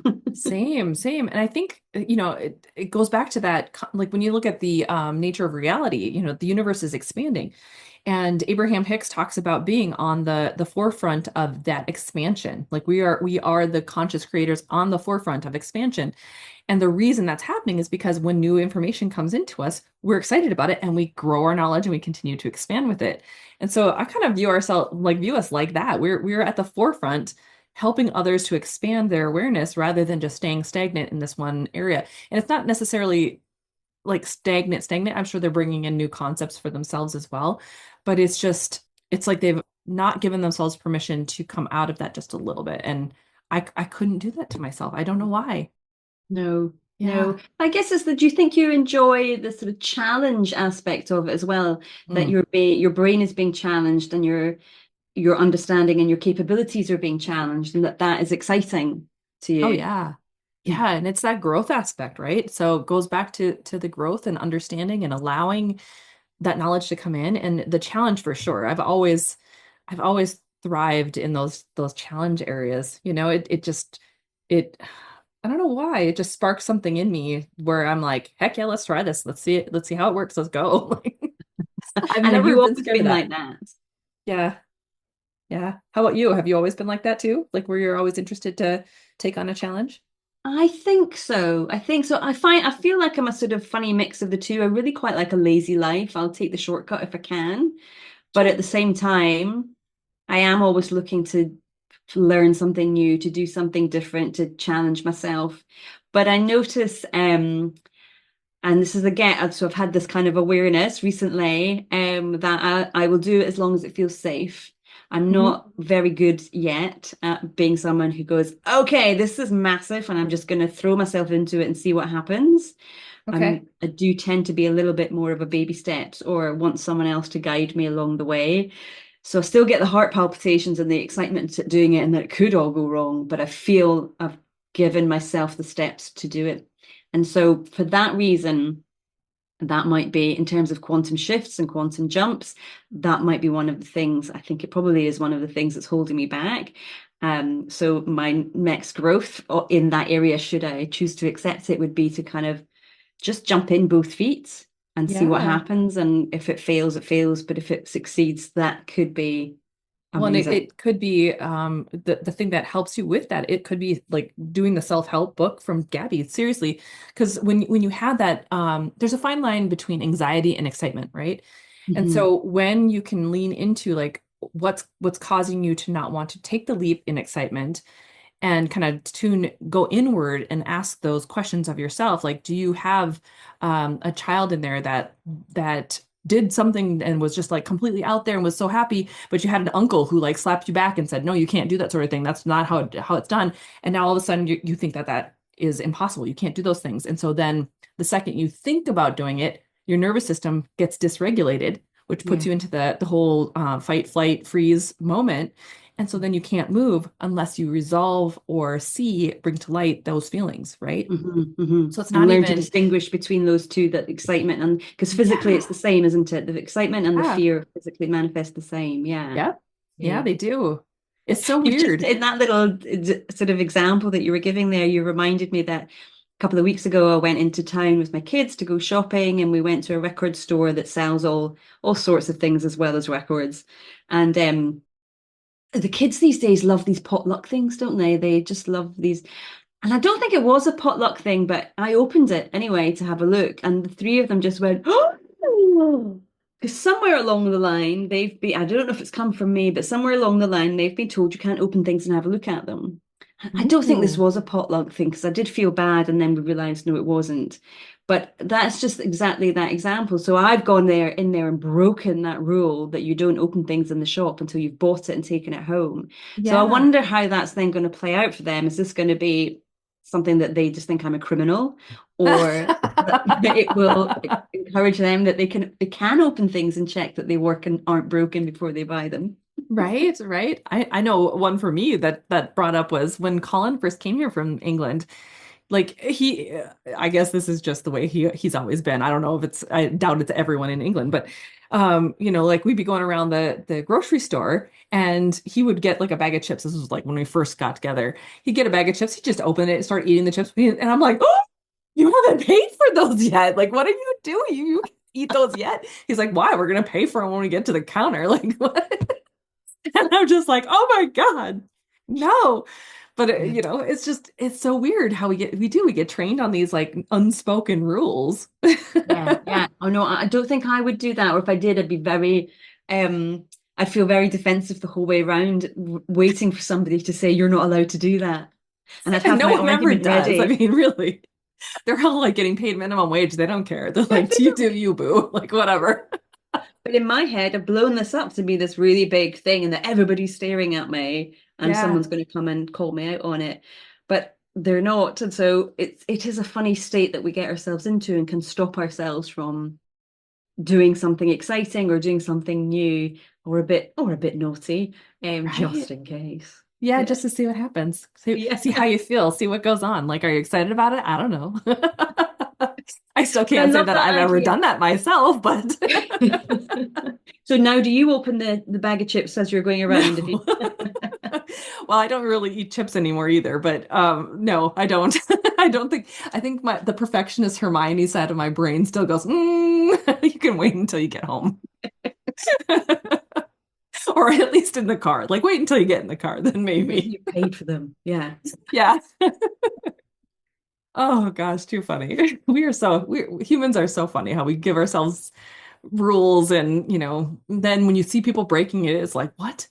Same. And I think, it goes back to that, like when you look at the nature of reality, the universe is expanding. And Abraham Hicks talks about being on the forefront of that expansion. Like we are the conscious creators on the forefront of expansion. And the reason that's happening is because when new information comes into us, we're excited about it and we grow our knowledge and we continue to expand with it. And so I kind of view us like that. We're at the forefront helping others to expand their awareness rather than just staying stagnant in this one area. And it's not necessarily like stagnant. I'm sure they're bringing in new concepts for themselves as well, but it's like they've not given themselves permission to come out of that just a little bit. And I couldn't do that to myself. I don't know why. No, Yeah. no. I guess is that do you think you enjoy the sort of challenge aspect of it as well? That Mm. your brain is being challenged and your understanding and your capabilities are being challenged, and that is exciting to Oh you. yeah. Yeah, and it's that growth aspect, right? So it goes back to the growth and understanding and allowing that knowledge to come in and the challenge for sure. I've always thrived in those challenge areas. It just it I don't know why. It just sparks something in me where I'm like, heck yeah, let's try this. Let's see it. Let's see how it works. Let's go. I've And have never you been always scared of been like that. that? Yeah. Yeah. How about you? Have you always been like that too? Like where you're always interested to take on a challenge? I think so. I think so. I feel like I'm a sort of funny mix of the two. I really quite like a lazy life. I'll take the shortcut if I can. But Sure. at the same time, I am always looking to learn something new, to do something different, to challenge myself. But I notice, and this is again, so I've had this kind of awareness recently, that I will do it as long as it feels safe. I'm Hmm. not very good yet at being someone who goes, okay, this is massive, and I'm just going to throw myself into it and see what happens. Okay. I do tend to be a little bit more of a baby steps or want someone else to guide me along the way. So I still get the heart palpitations and the excitement at doing it and that it could all go wrong, but I feel I've given myself the steps to do it. And so for that reason, that might be in terms of quantum shifts and quantum jumps, that might be one of the things. I think it probably is one of the things that's holding me back. So my next growth in that area, should I choose to accept it, would be to kind of just jump in both feet and see what Yeah. happens. And if it fails, it fails. But if it succeeds, that could be Well, and it, amazing. it could be the thing that helps you with that. It could be like doing the self-help book from Gabby. Seriously, because when you had that, there's a fine line between anxiety and excitement, right? And Mhm. so when you can lean into like what's causing you to not want to take the leap in excitement and kind of go inward and ask those questions of yourself, like do you have a child in there that did something and was just like completely out there and was so happy, but you had an uncle who like slapped you back and said no, you can't do that sort of thing, that's not how it's done, and now all of a sudden you think that is impossible, you can't do those things, and so then the second you think about doing it, your nervous system gets dysregulated, which puts Yeah. you into the whole fight flight freeze moment, and so then you can't move unless you resolve or bring to light those feelings, right? So it's And not learn to even, distinguish between those two, that excitement and because physically yeah, it's the same, isn't it? The excitement and the yeah, fear physically manifest the same. Yeah. yeah, yeah, Yeah. they do. It's so You've just, weird. in that little sort of example that you were giving there, you reminded me that a couple of weeks ago I went into town with my kids to go shopping, and we went to a record store that sells all sorts of things as well as records. And the kids these days love these potluck things, don't they? They just love these. And I don't think it was a potluck thing, but I opened it anyway to have a look, and the three of them just went, oh, because somewhere along the line they've been, I don't know if it's come from me, but somewhere along the line they've been told you can't open things and have a look at them. I don't think this Ooh, was a potluck thing because I did feel bad, and then we realized no, it wasn't. But that's just exactly that example. So I've gone there in there and broken that rule that you don't open things in the shop until you've bought it and taken it home. So I yeah. wonder how that's then going to play out for them. Is this going to be something that they just think I'm a criminal, or that it will encourage them that they can open things and check that they work and aren't broken before they buy them? Right, right. I know one for me that brought up was when Colin first came here from England. Like I guess this is just the way he's always been. I don't know if I doubt it's everyone in England, but like we'd be going around the grocery store and he would get like a bag of chips. This was like when we first got together. He'd get a bag of chips, he'd just open it and start eating the chips. And I'm like, oh, you haven't paid for those yet. Like, what are you doing? You can't eat those yet. He's like, why? We're gonna pay for them when we get to the counter. Like, what? And I'm just like, oh my God, no. But Yeah. it's so weird how we get trained on these like unspoken rules. Yeah, yeah. Oh no, I don't think I would do that. Or if I did, I'd be um, I'd feel very defensive the whole way around, waiting for somebody to say you're not allowed to do that. And I'd And have no my one ever argument does. I ready. mean, really, they're all like getting paid minimum wage. They don't care. They're like, you do you, boo. Like, whatever. But in my head, I've blown this up to be this really big thing, and that everybody's staring at me, and Yeah, someone's going to come and call me out on it. But they're not, and so it is a funny state that we get ourselves into, and can stop ourselves from doing something exciting or doing something new or a bit naughty, just right. in case. Yeah, Yeah. just to see what happens. Yeah. See how you feel, see what goes on. Like, are you excited about it? I don't know. I still I can't say love that that I've ever idea. done that myself, but So now do you open the bag of chips as you're going around if you no. Well, I don't really eat chips anymore either, but no, I don't. I think the perfectionist Hermione side of my brain still goes, you can wait until you get home. Or at least in the car. Like wait until you get in the car, then maybe. you paid for them. Yeah. Yeah. Oh gosh, too funny. We humans are so funny how we give ourselves rules and, then when you see people breaking it, it's like, what?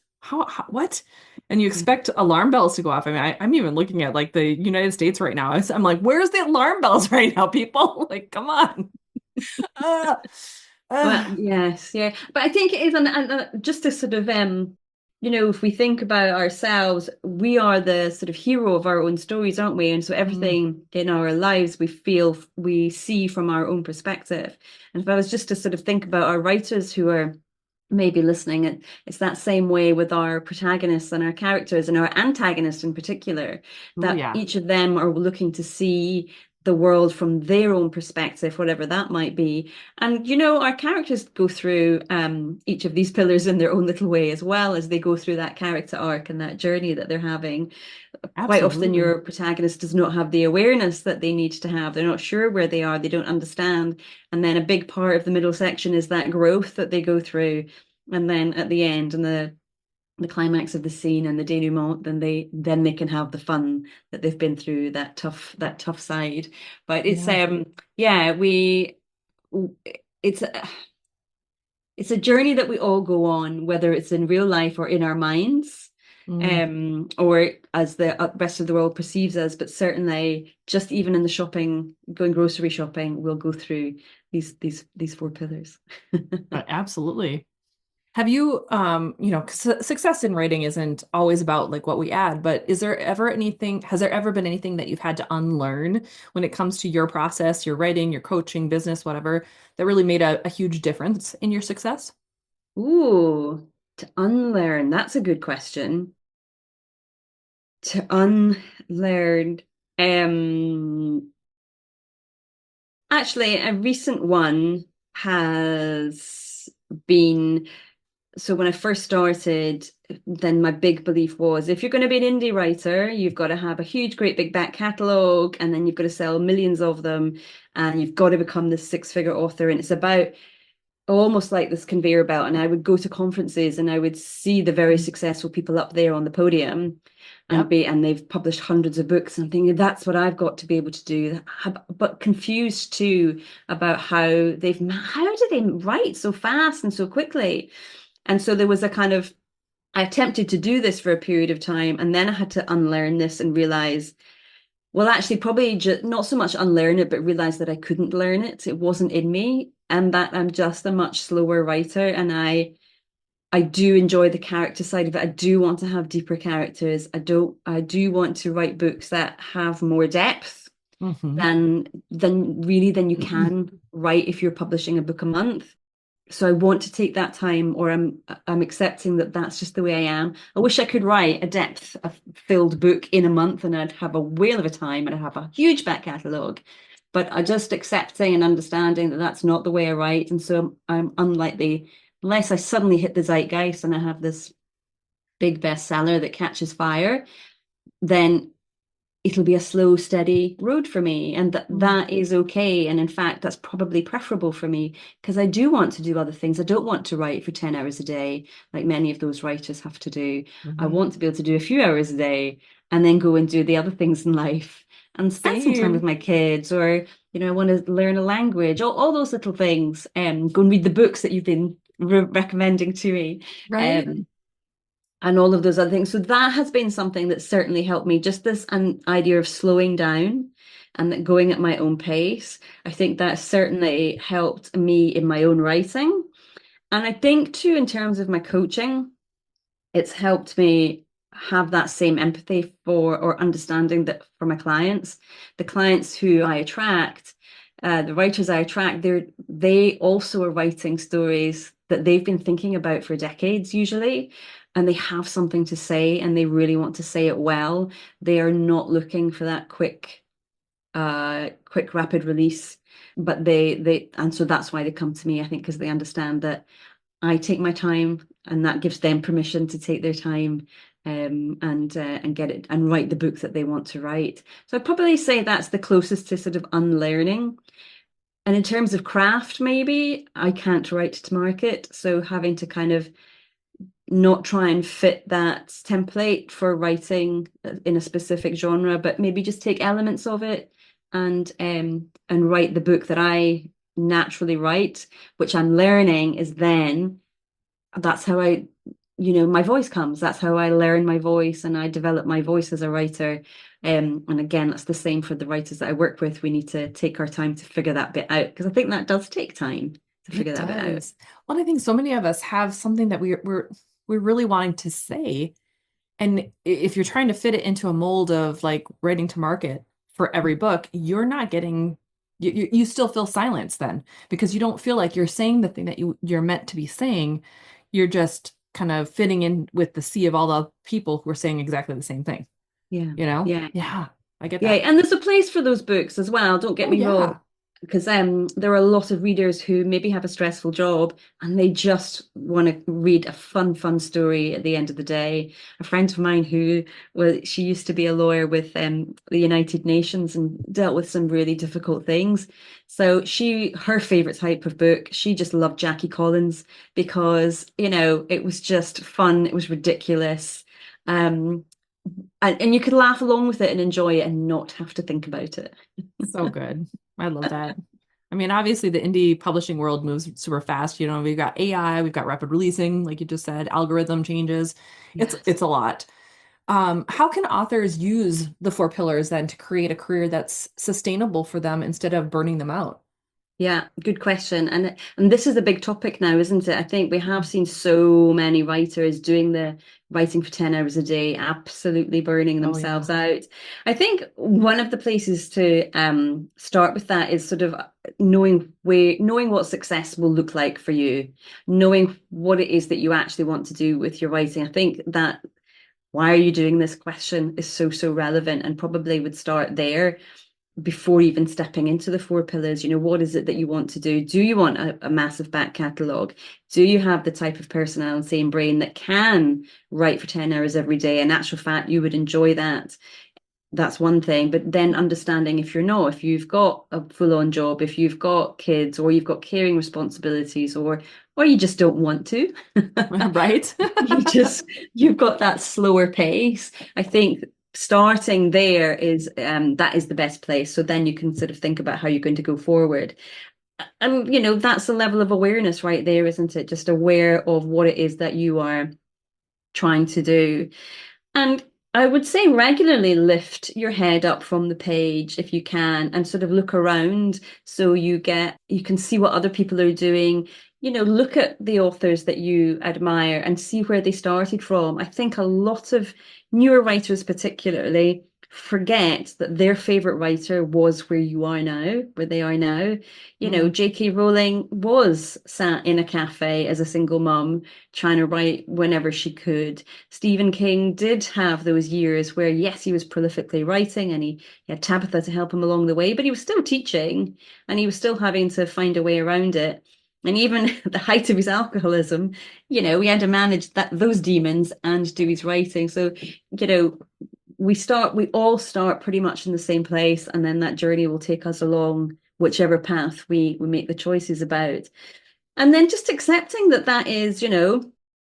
What? And you expect alarm bells to go off. I mean, I'm even looking at like the United States right now. I'm like, where's the alarm bells right now, people? Like, come on. Ah, Well, ah. yes, yeah. But I think it is, and just to sort of, if we think about ourselves, we are the sort of hero of our own stories, aren't we? And so Mm, everything in our lives we see from our own perspective. And if I was just to sort of think about our writers who are maybe listening, it's that same way with our protagonists and our characters and our antagonists in particular, oh that yeah, each of them are looking to see the world from their own perspective, whatever that might be. And our characters go through each of these pillars in their own little way as well as they go through that character arc and that journey that they're having. Quite often, absolutely. your protagonist does not have the awareness that they need to have. They're not sure where they are. They don't understand. And then a big part of the middle section is that growth that they go through. And then at the end and the climax of the scene and the denouement, then they can have the fun that they've been through, that tough side. But it's Yeah. yeah, it's a, it's a journey that we all go on, whether it's in real life or in our minds, Mm, or as the rest of the world perceives us. But certainly, just even in the shopping, going grocery shopping, we'll go through these four pillars. absolutely. Have you, 'cause success in writing isn't always about like what we add, but has there ever been anything that you've had to unlearn when it comes to your process, your writing, your coaching, business, whatever, that really made a huge difference in your success? Ooh, to unlearn, that's a good question. To unlearn, um, actually, a recent one has been. So when I first started, then my big belief was if you're going to be an indie writer, you've got to have a huge, great big back catalogue, and then you've got to sell millions of them, and you've got to become this six-figure author. And it's about almost like this conveyor belt. And I would go to conferences and I would see the very Mm. successful people up there on the podium Yep. and they've published hundreds of books. And I'm thinking that's what I've got to be able to do. But confused too about how do they write so fast and so quickly? And so there was a kind of I attempted to do this for a period of time, and then I had to unlearn this and realize, well, actually, probably just not so much unlearn it, but realize that I couldn't learn it. It wasn't in me, and that I'm just a much slower writer. And I do enjoy the character side of it. I do want to have deeper characters. I do want to write books that have more depth Hmm. than you can write if you're publishing a book a month. So I want to take that time, or I'm accepting that that's just the way I am. I wish I could write a depth filled book in a month, and I'd have a whale of a time, and I'd have a huge back catalogue. But I just accepting and understanding that that's not the way I write, and so I'm unlikely unless I suddenly hit the zeitgeist and I have this big bestseller that catches fire, then it'll be a slow, steady road for me. And that is okay. And in fact, that's probably preferable for me because I do want to do other things. I don't want to write for 10 hours a day, like many of those writers have to do. I Hmm. want to be able to do a few hours a day and then go and do the other things in life and spend some time with Same. my kids, or, I want to learn a language, all those little things. Go and read the books that you've been recommending to me. Right? Um, and all of those other things. So that has been something that certainly helped me. Just this an idea of slowing down and that going at my own pace. I think that certainly helped me in my own writing. And I think too, in terms of my coaching, it's helped me have that same empathy for or understanding that for my clients, the clients who I attract, the writers I attract, they also are writing stories that they've been thinking about for decades, usually. and they have something to say and they really want to say it well, they are not looking for that quick rapid release. But and so that's why they come to me, I think, because they understand that I take my time, and that gives them permission to take their time, and get it and write the book that they want to write. So I'd probably say that's the closest to sort of unlearning. And in terms of craft, maybe I can't write to market, so having to kind of not try and fit that template for writing in a specific genre, but maybe just take elements of it and write the book that I naturally write, which I'm learning is then that's how my voice comes. That's how I learn my voice and I develop my voice as a writer. And again, that's the same for the writers that I work with. We need to take our time to figure that bit out because I think that does take time to figure It that bit out. does. Well, I think so many of us have something that we're really wanting to say. And if you're trying to fit it into a mold of like writing to market for every book, you're not getting you still feel silence then because you don't feel like you're saying the thing that you're meant to be saying. You're just kind of fitting in with the sea of all the people who are saying exactly the same thing, Yeah. you know? Yeah. Yeah, I get Yeah, that. and there's a place for those books as well. Don't get Oh me wrong, yeah. because there are a lot of readers who maybe have a stressful job and they just want to read a fun story at the end of the day. A friend of mine who, well, she used to be a lawyer with the United Nations and dealt with some really difficult things. So her favorite type of book, she just loved Jackie Collins because, it was just fun, it was ridiculous. Um, and you could laugh along with it and enjoy it and not have to think about it. So good. I love that. I mean, obviously the indie publishing world moves super fast. You know, we've got AI, we've got rapid releasing, like you just said, algorithm changes. Yes. It's a lot. How can authors use the four pillars then to create a career that's sustainable for them instead of burning them out? Yeah, good question. And this is a big topic now, isn't it? I think we have seen so many writers doing the writing for 10 hours a day, absolutely burning Oh yeah. themselves out. I think one of the places to start with that is sort of knowing what success will look like for you, knowing what it is that you actually want to do with your writing. I think that why are you doing this question is so relevant and probably would start there before even stepping into the four pillars. What is it that you want to do? Do you want a massive back catalogue? Do you have the type of personality and brain that can write for 10 hours every day? In actual fact, you would enjoy that. That's one thing. But then understanding if you've got a full-on job, if you've got kids or you've got caring responsibilities or you just don't want to, Right? you've got that slower pace. I think starting there is that is the best place. So then you can sort of think about how you're going to go forward. And that's a level of awareness right there, isn't it? Just aware of what it is that you are trying to do. And I would say regularly lift your head up from the page if you can and sort of look around so you can see what other people are doing. Look at the authors that you admire and see where they started from. I think a lot of newer writers particularly forget that their favorite writer was where they are now. Mm. J.K. Rowling was sat in a cafe as a single mum trying to write whenever she could. Stephen King did have those years where, yes, he was prolifically writing and he had Tabitha to help him along the way, but he was still teaching and he was still having to find a way around it. And even at the height of his alcoholism, he had to manage those demons and do his writing. So, you know, we all start pretty much in the same place, and then that journey will take us along whichever path we make the choices about. And then just accepting that is,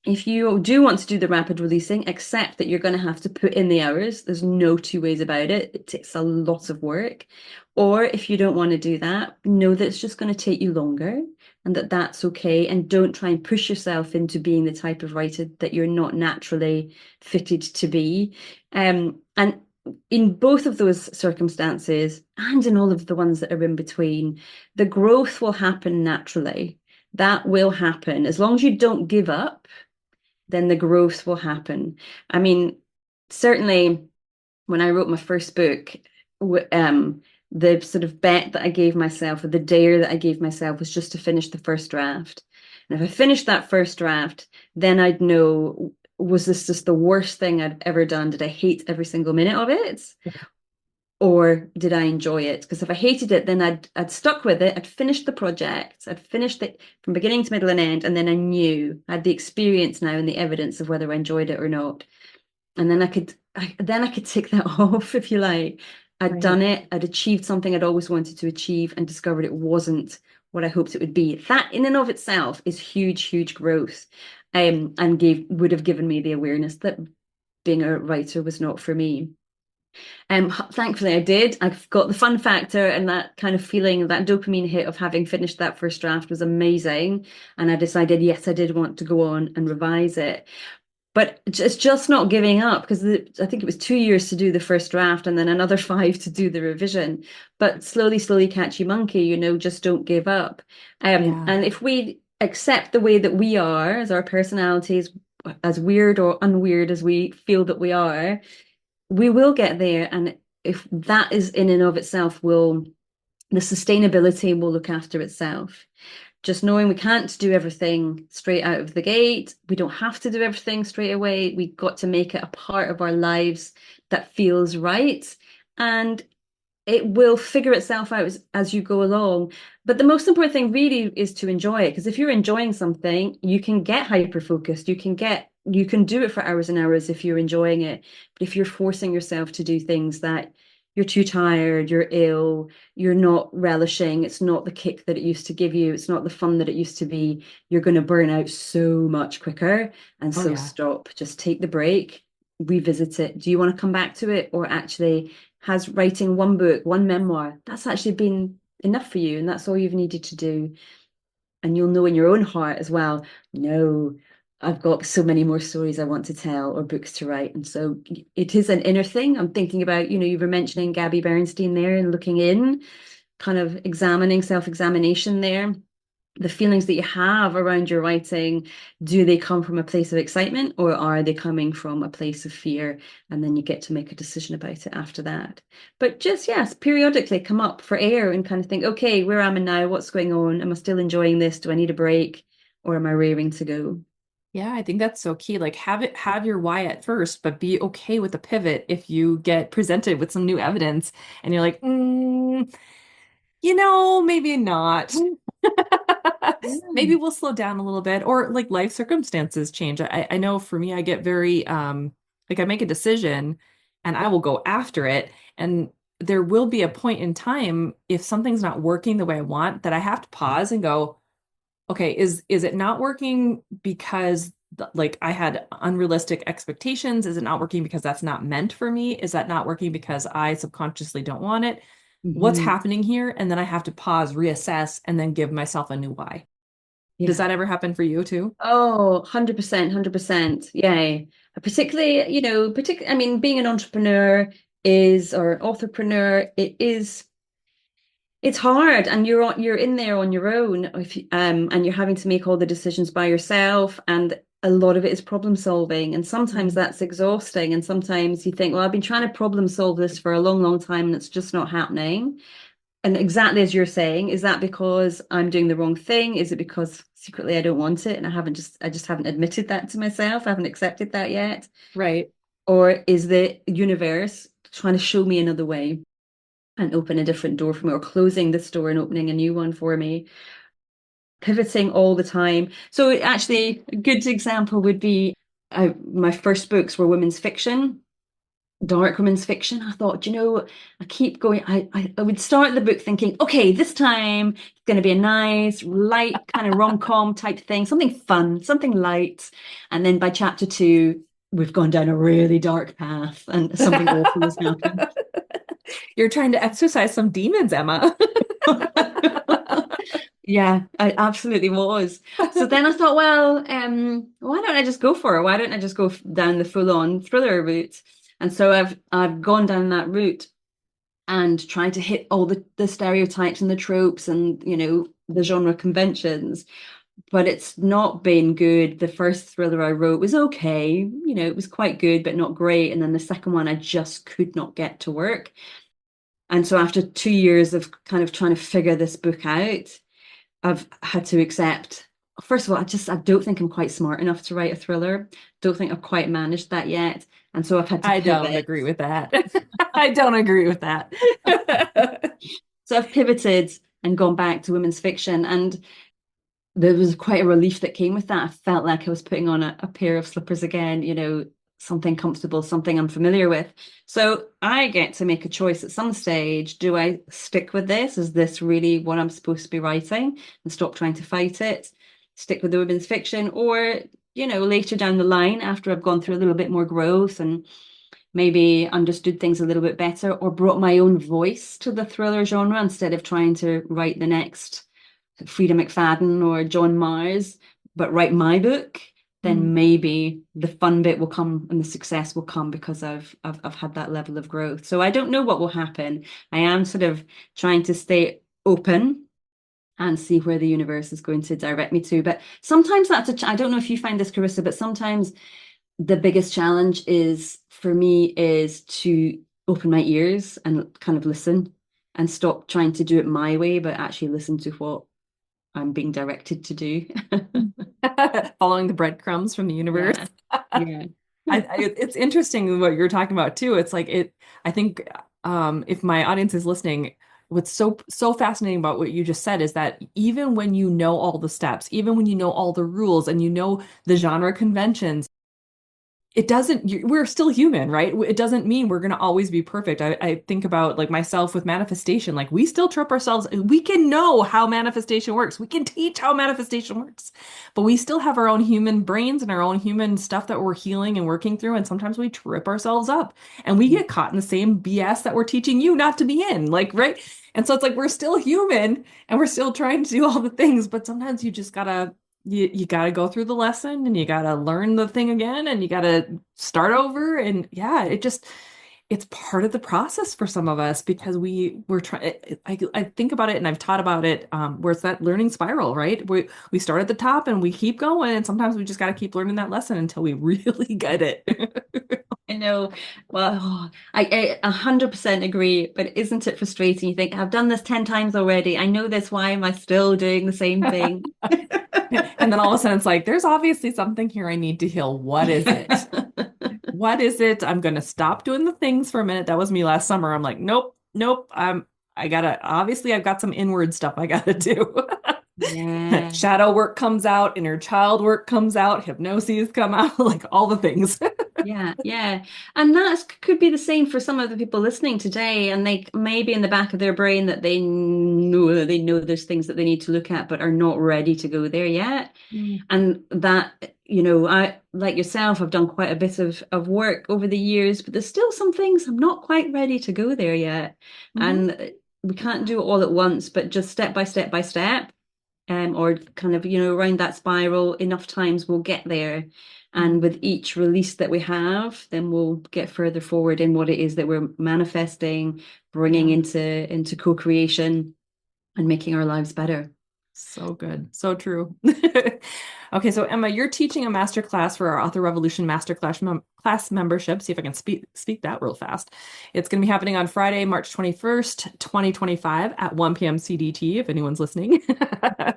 if you do want to do the rapid releasing, accept that you're going to have to put in the hours. There's no two ways about it. It takes a lot of work. Or if you don't want to do that, know that it's just going to take you longer and that that's okay. And don't try and push yourself into being the type of writer that you're not naturally fitted to be. And in both of those circumstances, and in all of the ones that are in between, the growth will happen naturally. That will happen. As long as you don't give up, then the growth will happen. I mean, certainly when I wrote my first book, the sort of bet that I gave myself, or the dare that I gave myself, was just to finish the first draft. And if I finished that first draft, then I'd know was this just the worst thing I'd ever done? Did I hate every single minute of it? Or did I enjoy it? Because if I hated it, then I'd stuck with it. I'd finished the project. I'd finished it from beginning to middle and end, and then I knew I had the experience now and the evidence of whether I enjoyed it or not. And then I could tick that off, if you like. I'd Right. done it. I'd achieved something I'd always wanted to achieve, and discovered it wasn't what I hoped it would be. That in and of itself is huge, huge growth, and gave would have given me the awareness that being a writer was not for me. Thankfully I did. I've got the fun factor, and that kind of feeling, that dopamine hit of having finished that first draft was amazing. And I decided, yes, I did want to go on and revise it. But it's just not giving up, because I think it was 2 years to do the first draft and then another 5 to do the revision. But slowly, slowly catch you monkey, just don't give up. Yeah. And if we accept the way that we are, as our personalities, as weird or unweird as we feel that we are, we will get there. And if that is in and of itself, the sustainability will look after itself. Just knowing we can't do everything straight out of the gate. We don't have to do everything straight away. We've got to make it a part of our lives that feels right. And it will figure itself out as you go along. But the most important thing really is to enjoy it. Because if you're enjoying something, you can get hyper focused. You can do it for hours and hours if you're enjoying it. But if you're forcing yourself to do things that you're too tired, you're ill, you're not relishing, it's not the kick that it used to give you, it's not the fun that it used to be, you're going to burn out so much quicker. And Oh, so yeah. stop, just take the break, revisit it. Do you want to come back to it? Or actually, has writing one book, one memoir, that's actually been enough for you, and that's all you've needed to do? And you'll know in your own heart as well, no, I've got so many more stories I want to tell or books to write. And so it is an inner thing. I'm thinking about, you were mentioning Gabby Bernstein there, and looking in, kind of examining, self-examination there. The feelings that you have around your writing, do they come from a place of excitement, or are they coming from a place of fear? And then you get to make a decision about it after that. But just, yes, periodically come up for air and kind of think, okay, where am I now? What's going on? Am I still enjoying this? Do I need a break? Or am I raring to go? Yeah, I think that's so key. Like have your why at first, but be okay with the pivot if you get presented with some new evidence and you're like, maybe not. Maybe Yeah. we'll slow down a little bit, or like life circumstances change. I know for me, I get very like I make a decision and I will go after it. And there will be a point in time if something's not working the way I want that I have to pause and go, okay, is it not working because like I had unrealistic expectations? Is it not working because that's not meant for me? Is that not working because I subconsciously don't want it? What's Mhm. happening here? And then I have to pause, reassess, and then give myself a new why. Does Yeah. that ever happen for you too? Oh, 100%, 100%. Yeah. Particularly, I mean, being an entrepreneur or entrepreneur, it's hard, and you're in there on your own, and you're having to make all the decisions by yourself, and a lot of it is problem solving, and sometimes Mm. that's exhausting, and sometimes you think, well, I've been trying to problem solve this for a long, long time, and it's just not happening. And exactly as you're saying, is that because I'm doing the wrong thing? Is it because secretly I don't want it and I just haven't admitted that to myself? I haven't accepted that yet. Right. Or is the universe trying to show me another way and open a different door for me, or closing this door and opening a new one for me? Pivoting all the time. So actually, a good example would be, my first books were women's fiction, dark women's fiction. I thought, I keep going. I would start the book thinking, okay, this time it's going to be a nice, light, kind of rom-com type thing, something fun, something light. And then by chapter 2, we've gone down a really dark path, and something awful has happened. You're trying to exercise some demons, Emma. Yeah, I absolutely was. So then I thought, well, why don't I just go for it? Why don't I just go down the full-on thriller route? And so I've gone down that route and tried to hit all the stereotypes and the tropes and the genre conventions. But it's not been good. The first thriller I wrote was okay, it was quite good, but not great. And then the second one I just could not get to work. And so after 2 years of kind of trying to figure this book out, I've had to accept first of all, I don't think I'm quite smart enough to write a thriller. Don't think I've quite managed that yet. And so I've had to I don't pivot. agree with that. I don't agree with that. So I've pivoted and gone back to women's fiction. And there was quite a relief that came with that. I felt like I was putting on a pair of slippers again, something comfortable, something I'm familiar with. So I get to make a choice at some stage. Do I stick with this? Is this really what I'm supposed to be writing and stop trying to fight it? Stick with the women's fiction, or, later down the line, after I've gone through a little bit more growth and maybe understood things a little bit better, or brought my own voice to the thriller genre instead of trying to write the next Frida McFadden or John Mars, but write my book, Mm. then maybe the fun bit will come and the success will come because I've had that level of growth. So I don't know what will happen. I am sort of trying to stay open and see where the universe is going to direct me to. But sometimes I don't know if you find this, Carissa, but sometimes the biggest challenge is for me is to open my ears and kind of listen and stop trying to do it my way, but actually listen to what I'm being directed to do. Following the breadcrumbs from the universe. Yeah. Yeah. It's interesting what you're talking about too. It's like it, I think if my audience is listening, what's so fascinating about what you just said is that even when you know all the steps, even when you know all the rules and you know the genre conventions, it doesn't, we're still human, right? It doesn't mean we're going to always be perfect. I think about like myself with manifestation, like we still trip ourselves. We can know how manifestation works. We can teach how manifestation works, but we still have our own human brains and our own human stuff that we're healing and working through. And sometimes we trip ourselves up and we get caught in the same BS that we're teaching you not to be in, like, right? And so it's like we're still human and we're still trying to do all the things, but sometimes you just gotta you got to go through the lesson and you got to learn the thing again and you got to start over. And yeah, it's part of the process for some of us because we're trying. I think about it and I've taught about it, where it's that learning spiral, right? We start at the top and we keep going, and sometimes we just got to keep learning that lesson until we really get it. I know. Well, I 100% agree, but isn't it frustrating? You think, I've done this 10 times already. I know this. Why am I still doing the same thing? And then all of a sudden it's like, there's obviously something here I need to heal. What is it? What is it? I'm going to stop doing the things for a minute. That was me last summer. I'm like, nope, nope. I gotta, obviously I've got some inward stuff I gotta do. Yeah. Shadow work comes out, inner child work comes out, hypnoses come out, like all the things. Yeah, yeah. And that could be the same for some of the people listening today. And they maybe in the back of their brain that they know there's things that they need to look at, but are not ready to go there yet. Mm. And that, I like yourself, I've done quite a bit of work over the years, but there's still some things I'm not quite ready to go there yet. Mhm. And we can't do it all at once, but just step by step by step, or kind of, around that spiral, enough times we'll get there. And with each release that we have, then we'll get further forward in what it is that we're manifesting, bringing Yeah. into co-creation and making our lives better. So good. So true. Okay, so Emma, you're teaching a master class for our Author Revolution Masterclass class membership. See if I can speak that real fast. It's going to be happening on Friday, March 21st, 2025 at 1 p.m. CDT, if anyone's listening,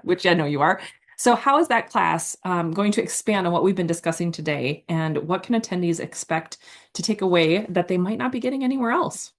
which I know you are. So how is that class going to expand on what we've been discussing today? And what can attendees expect to take away that they might not be getting anywhere else?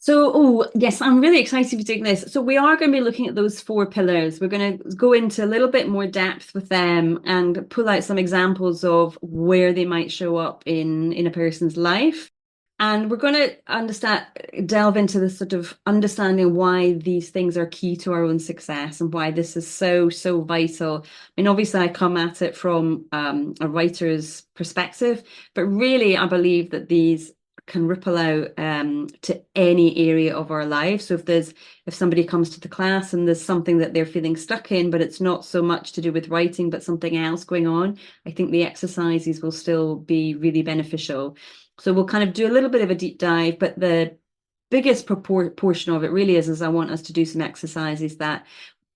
So, oh, yes, I'm really excited for doing this. So, we are going to be looking at those four pillars. We're going to go into a little bit more depth with them and pull out some examples of where they might show up in a person's life. And we're going to delve into the sort of understanding why these things are key to our own success and why this is so, so vital. I mean, obviously, I come at it from a writer's perspective, but really, I believe that these can ripple out to any area of our life. So if somebody comes to the class and there's something that they're feeling stuck in, but it's not so much to do with writing, but something else going on, I think the exercises will still be really beneficial. So we'll kind of do a little bit of a deep dive, but the biggest portion of it really is I want us to do some exercises that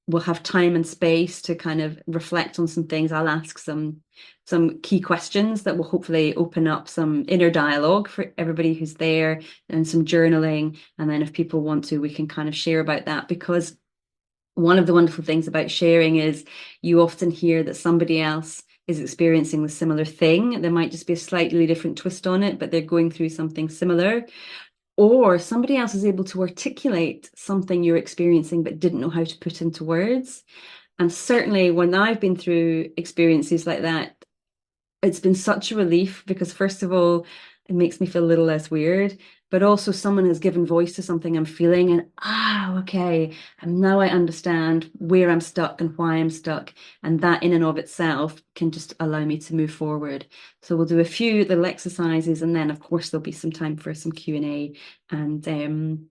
we'll have time and space to kind of reflect on some things. I'll ask some key questions that will hopefully open up some inner dialogue for everybody who's there, and some journaling. And then if people want to, we can kind of share about that, because one of the wonderful things about sharing is you often hear that somebody else is experiencing the similar thing. There might just be a slightly different twist on it, but they're going through something similar. Or somebody else is able to articulate something you're experiencing but didn't know how to put into words. And certainly when I've been through experiences like that, it's been such a relief because first of all, it makes me feel a little less weird, but also someone has given voice to something I'm feeling and okay, and now I understand where I'm stuck and why I'm stuck. And that in and of itself can just allow me to move forward. So we'll do a few little exercises and then of course there'll be some time for some Q&A and some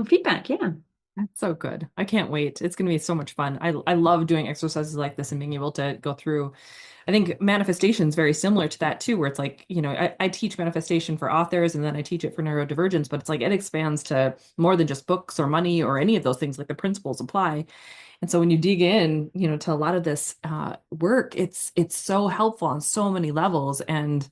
feedback. Yeah. That's so good. I can't wait. It's going to be so much fun. I love doing exercises like this and being able to go through. I think manifestation is very similar to that too, where it's like, I teach manifestation for authors and then I teach it for neurodivergence, but it's like it expands to more than just books or money or any of those things, like the principles apply. And so when you dig in, to a lot of this work, it's so helpful on so many levels. And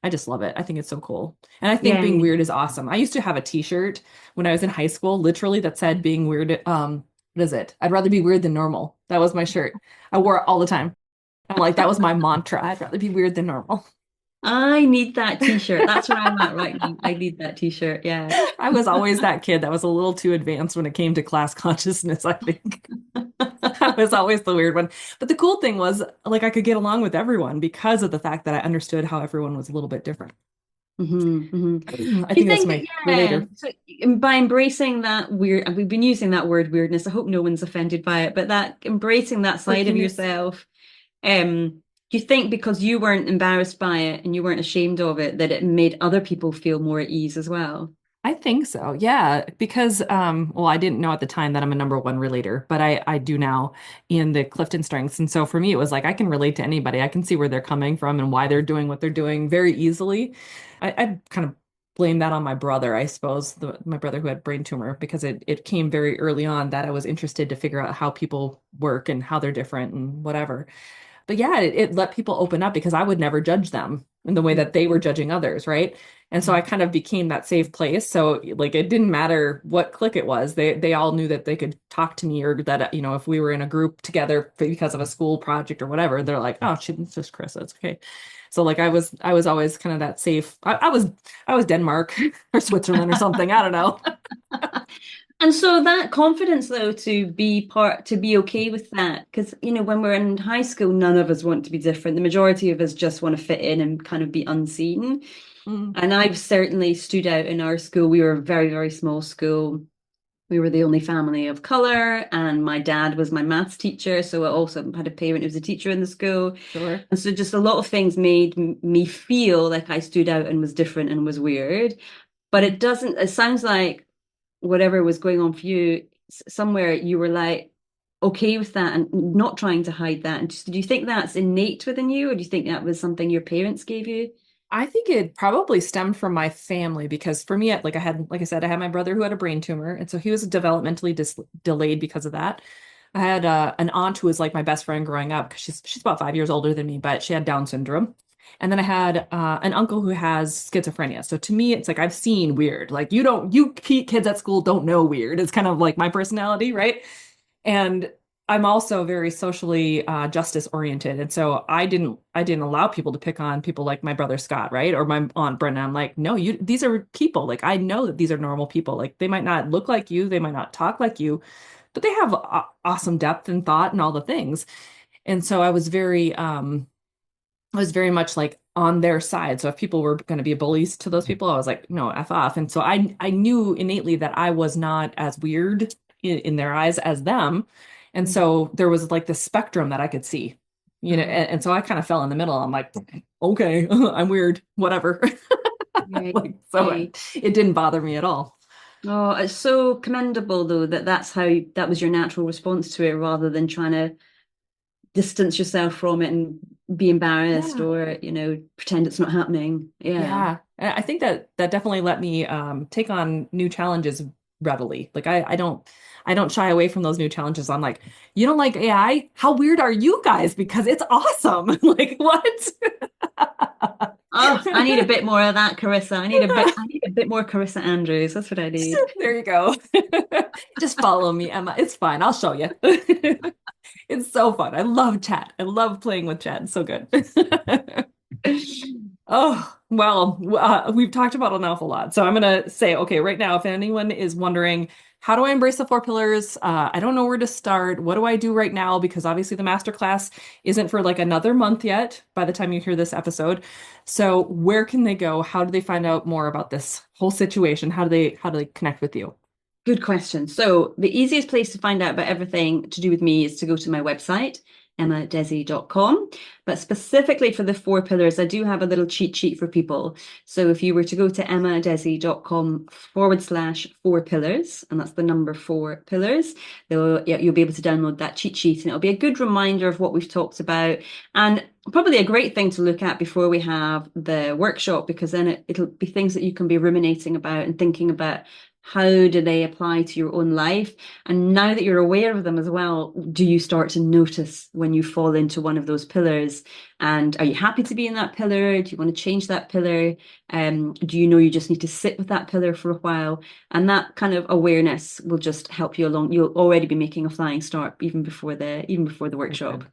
I just love it. I think it's so cool. And I think Yeah. being weird is awesome. I used to have a t-shirt when I was in high school, literally that said being weird. What is it? I'd rather be weird than normal. That was my shirt. I wore it all the time. I'm like, that was my mantra. I'd rather be weird than normal. I need that t-shirt. That's where I'm at right now. I need that t-shirt. Yeah. I was always that kid that was a little too advanced when it came to class consciousness, I think. I was always the weird one. But the cool thing was, like, I could get along with everyone because of the fact that I understood how everyone was a little bit different. I Do you think that's think that, my yeah, relator. so by embracing that weird, and we've been using that word weirdness, I hope no one's offended by it, but that embracing that side of Quirkiness. yourself, do you think because you weren't embarrassed by it and you weren't ashamed of it, that it made other people feel more at ease as well? I think so. Yeah, because well, I didn't know at the time that I'm a number one relator, but I do now in the Clifton Strengths. And so for me it was like I can relate to anybody. I can see where they're coming from and why they're doing what they're doing very easily. I kind of blame that on my brother, I suppose, my brother who had brain tumor, because it came very early on that I was interested to figure out how people work and how they're different and whatever. But yeah, it let people open up because I would never judge them in the way that they were judging others, right? And so I kind of became that safe place. So like it didn't matter what clique it was. They all knew that they could talk to me, or that if we were in a group together because of a school project or whatever, they're like, "Oh, she's just Chris. That's okay." So like I was always kind of that safe. I was Denmark or Switzerland or something. I don't know. And so that confidence, though, to be okay with that, because, when we're in high school, none of us want to be different. The majority of us just want to fit in and kind of be unseen. Mm, And I've certainly stood out in our school. We were a very, very small school. We were the only family of color, and my dad was my maths teacher. So I also had a parent who was a teacher in the school. sure. And so just a lot of things made me feel like I stood out and was different and was weird. But Mm. it sounds like whatever was going on for you, somewhere you were like, okay with that and not trying to hide that. And do you think that's innate within you, or do you think that was something your parents gave you? I think it probably stemmed from my family because for me, like I said, I had my brother who had a brain tumor, and so he was developmentally delayed because of that. I had an aunt who was like my best friend growing up because she's about 5 years older than me, but she had Down syndrome. And then I had an uncle who has schizophrenia. So to me, it's like I've seen weird. Like you kids at school don't know weird. It's kind of like my personality, right? And I'm also very socially justice oriented, and so I didn't allow people to pick on people like my brother Scott, right, or my aunt Brenda. I'm like, no, these are people. Like I know that these are normal people. Like they might not look like you, they might not talk like you, but they have awesome depth and thought and all the things. And so I was very much like on their side. So if people were going to be bullies to those people, I was like, no, F off. And so I knew innately that I was not as weird in their eyes as them. And so there was like this spectrum that I could see, and so I kind of fell in the middle. I'm like, okay, I'm weird, whatever. Right. Like, so Right. it didn't bother me at all. Oh, it's so commendable though that that was your natural response to it rather than trying to distance yourself from it and be embarrassed Yeah. or, pretend it's not happening. Yeah. Yeah. I think that definitely let me take on new challenges readily. Like I don't shy away from those new challenges. I'm like, you don't like AI? How weird are you guys? Because it's awesome. Like what? Oh, I need a bit more of that, Carissa. I need a bit more Carissa Andrews. That's what I need. There you go. Just follow me, Emma. It's fine. I'll show you. It's so fun. I love chat. I love playing with chat. It's so good. Oh, well, we've talked about an awful lot. So I'm going to say, okay, right now, if anyone is wondering, how do I embrace the four pillars? I don't know where to start. What do I do right now? Because obviously the masterclass isn't for like another month yet by the time you hear this episode. So where can they go? How do they find out more about this whole situation? How do they connect with you? Good question. So the easiest place to find out about everything to do with me is to go to my website, emmadhesi.com. But specifically for the four pillars, I do have a little cheat sheet for people. So if you were to go to emmadhesi.com/four pillars, and that's the number four pillars, you'll be able to download that cheat sheet, and it'll be a good reminder of what we've talked about. And probably a great thing to look at before we have the workshop, because then it'll be things that you can be ruminating about and thinking about. How do they apply to your own life? And now that you're aware of them as well, do you start to notice when you fall into one of those pillars? And are you happy to be in that pillar? Do you want to change that pillar? Do you know you just need to sit with that pillar for a while? And that kind of awareness will just help you along. You'll already be making a flying start even before the workshop.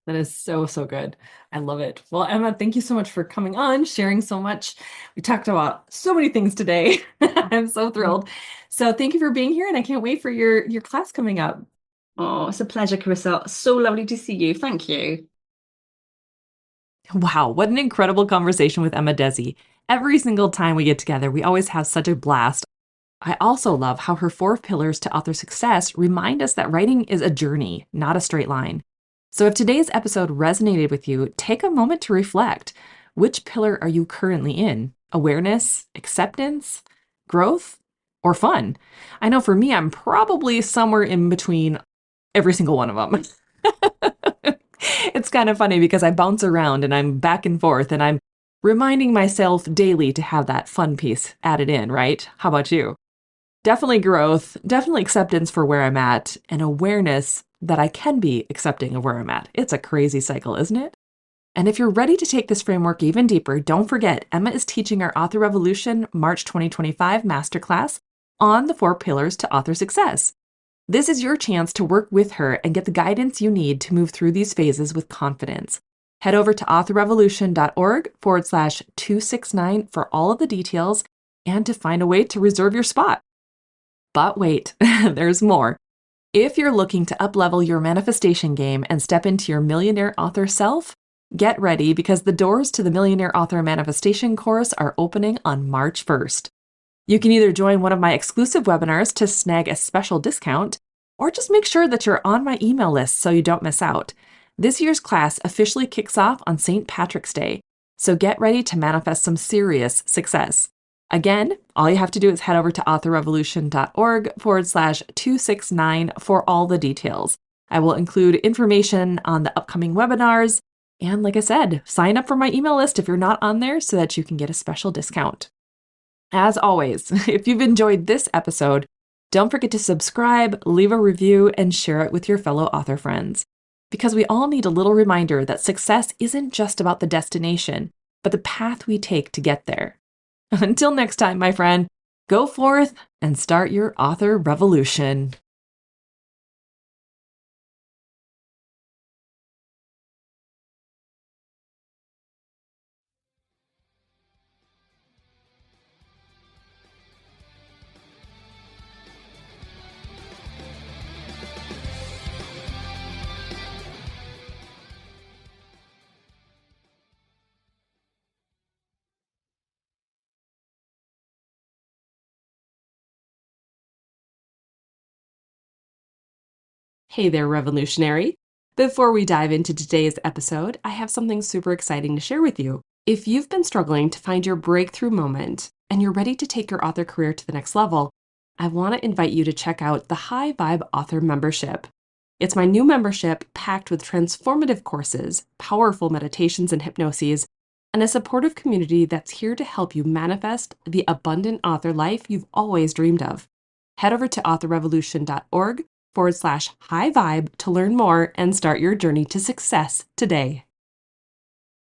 That is so, so good. I love it. Well, Emma, thank you so much for coming on, sharing so much. We talked about so many things today. I'm so thrilled. So thank you for being here, and I can't wait for your class coming up. Oh, it's a pleasure, Carissa. So lovely to see you. Thank you. Wow, what an incredible conversation with Emma Dhesi. Every single time we get together, we always have such a blast. I also love how her four pillars to author success remind us that writing is a journey, not a straight line. So if today's episode resonated with you, take a moment to reflect. Which pillar are you currently in? Awareness, acceptance, growth, or fun? I know for me, I'm probably somewhere in between every single one of them. It's kind of funny because I bounce around and I'm back and forth and I'm reminding myself daily to have that fun piece added in, right? How about you? Definitely growth, definitely acceptance for where I'm at, and awareness that I can be accepting of where I'm at. It's a crazy cycle, isn't it? And if you're ready to take this framework even deeper, don't forget, Emma is teaching our Author Revolution March 2025 Masterclass on the four pillars to author success. This is your chance to work with her and get the guidance you need to move through these phases with confidence. Head over to authorrevolution.org/269 for all of the details and to find a way to reserve your spot. But wait, there's more. If you're looking to uplevel your manifestation game and step into your millionaire author self, get ready because the doors to the Millionaire Author Manifestation course are opening on March 1st. You can either join one of my exclusive webinars to snag a special discount, or just make sure that you're on my email list so you don't miss out. This year's class officially kicks off on St. Patrick's Day, so get ready to manifest some serious success. Again, all you have to do is head over to authorrevolution.org/269 for all the details. I will include information on the upcoming webinars. And like I said, sign up for my email list if you're not on there so that you can get a special discount. As always, if you've enjoyed this episode, don't forget to subscribe, leave a review, and share it with your fellow author friends. Because we all need a little reminder that success isn't just about the destination, but the path we take to get there. Until next time, my friend, go forth and start your author revolution. Hey there, revolutionary. Before we dive into today's episode, I have something super exciting to share with you. If you've been struggling to find your breakthrough moment and you're ready to take your author career to the next level, I want to invite you to check out the High Vibe Author Membership. It's my new membership packed with transformative courses, powerful meditations and hypnoses, and a supportive community that's here to help you manifest the abundant author life you've always dreamed of. Head over to authorrevolution.org/high vibe to learn more and start your journey to success today.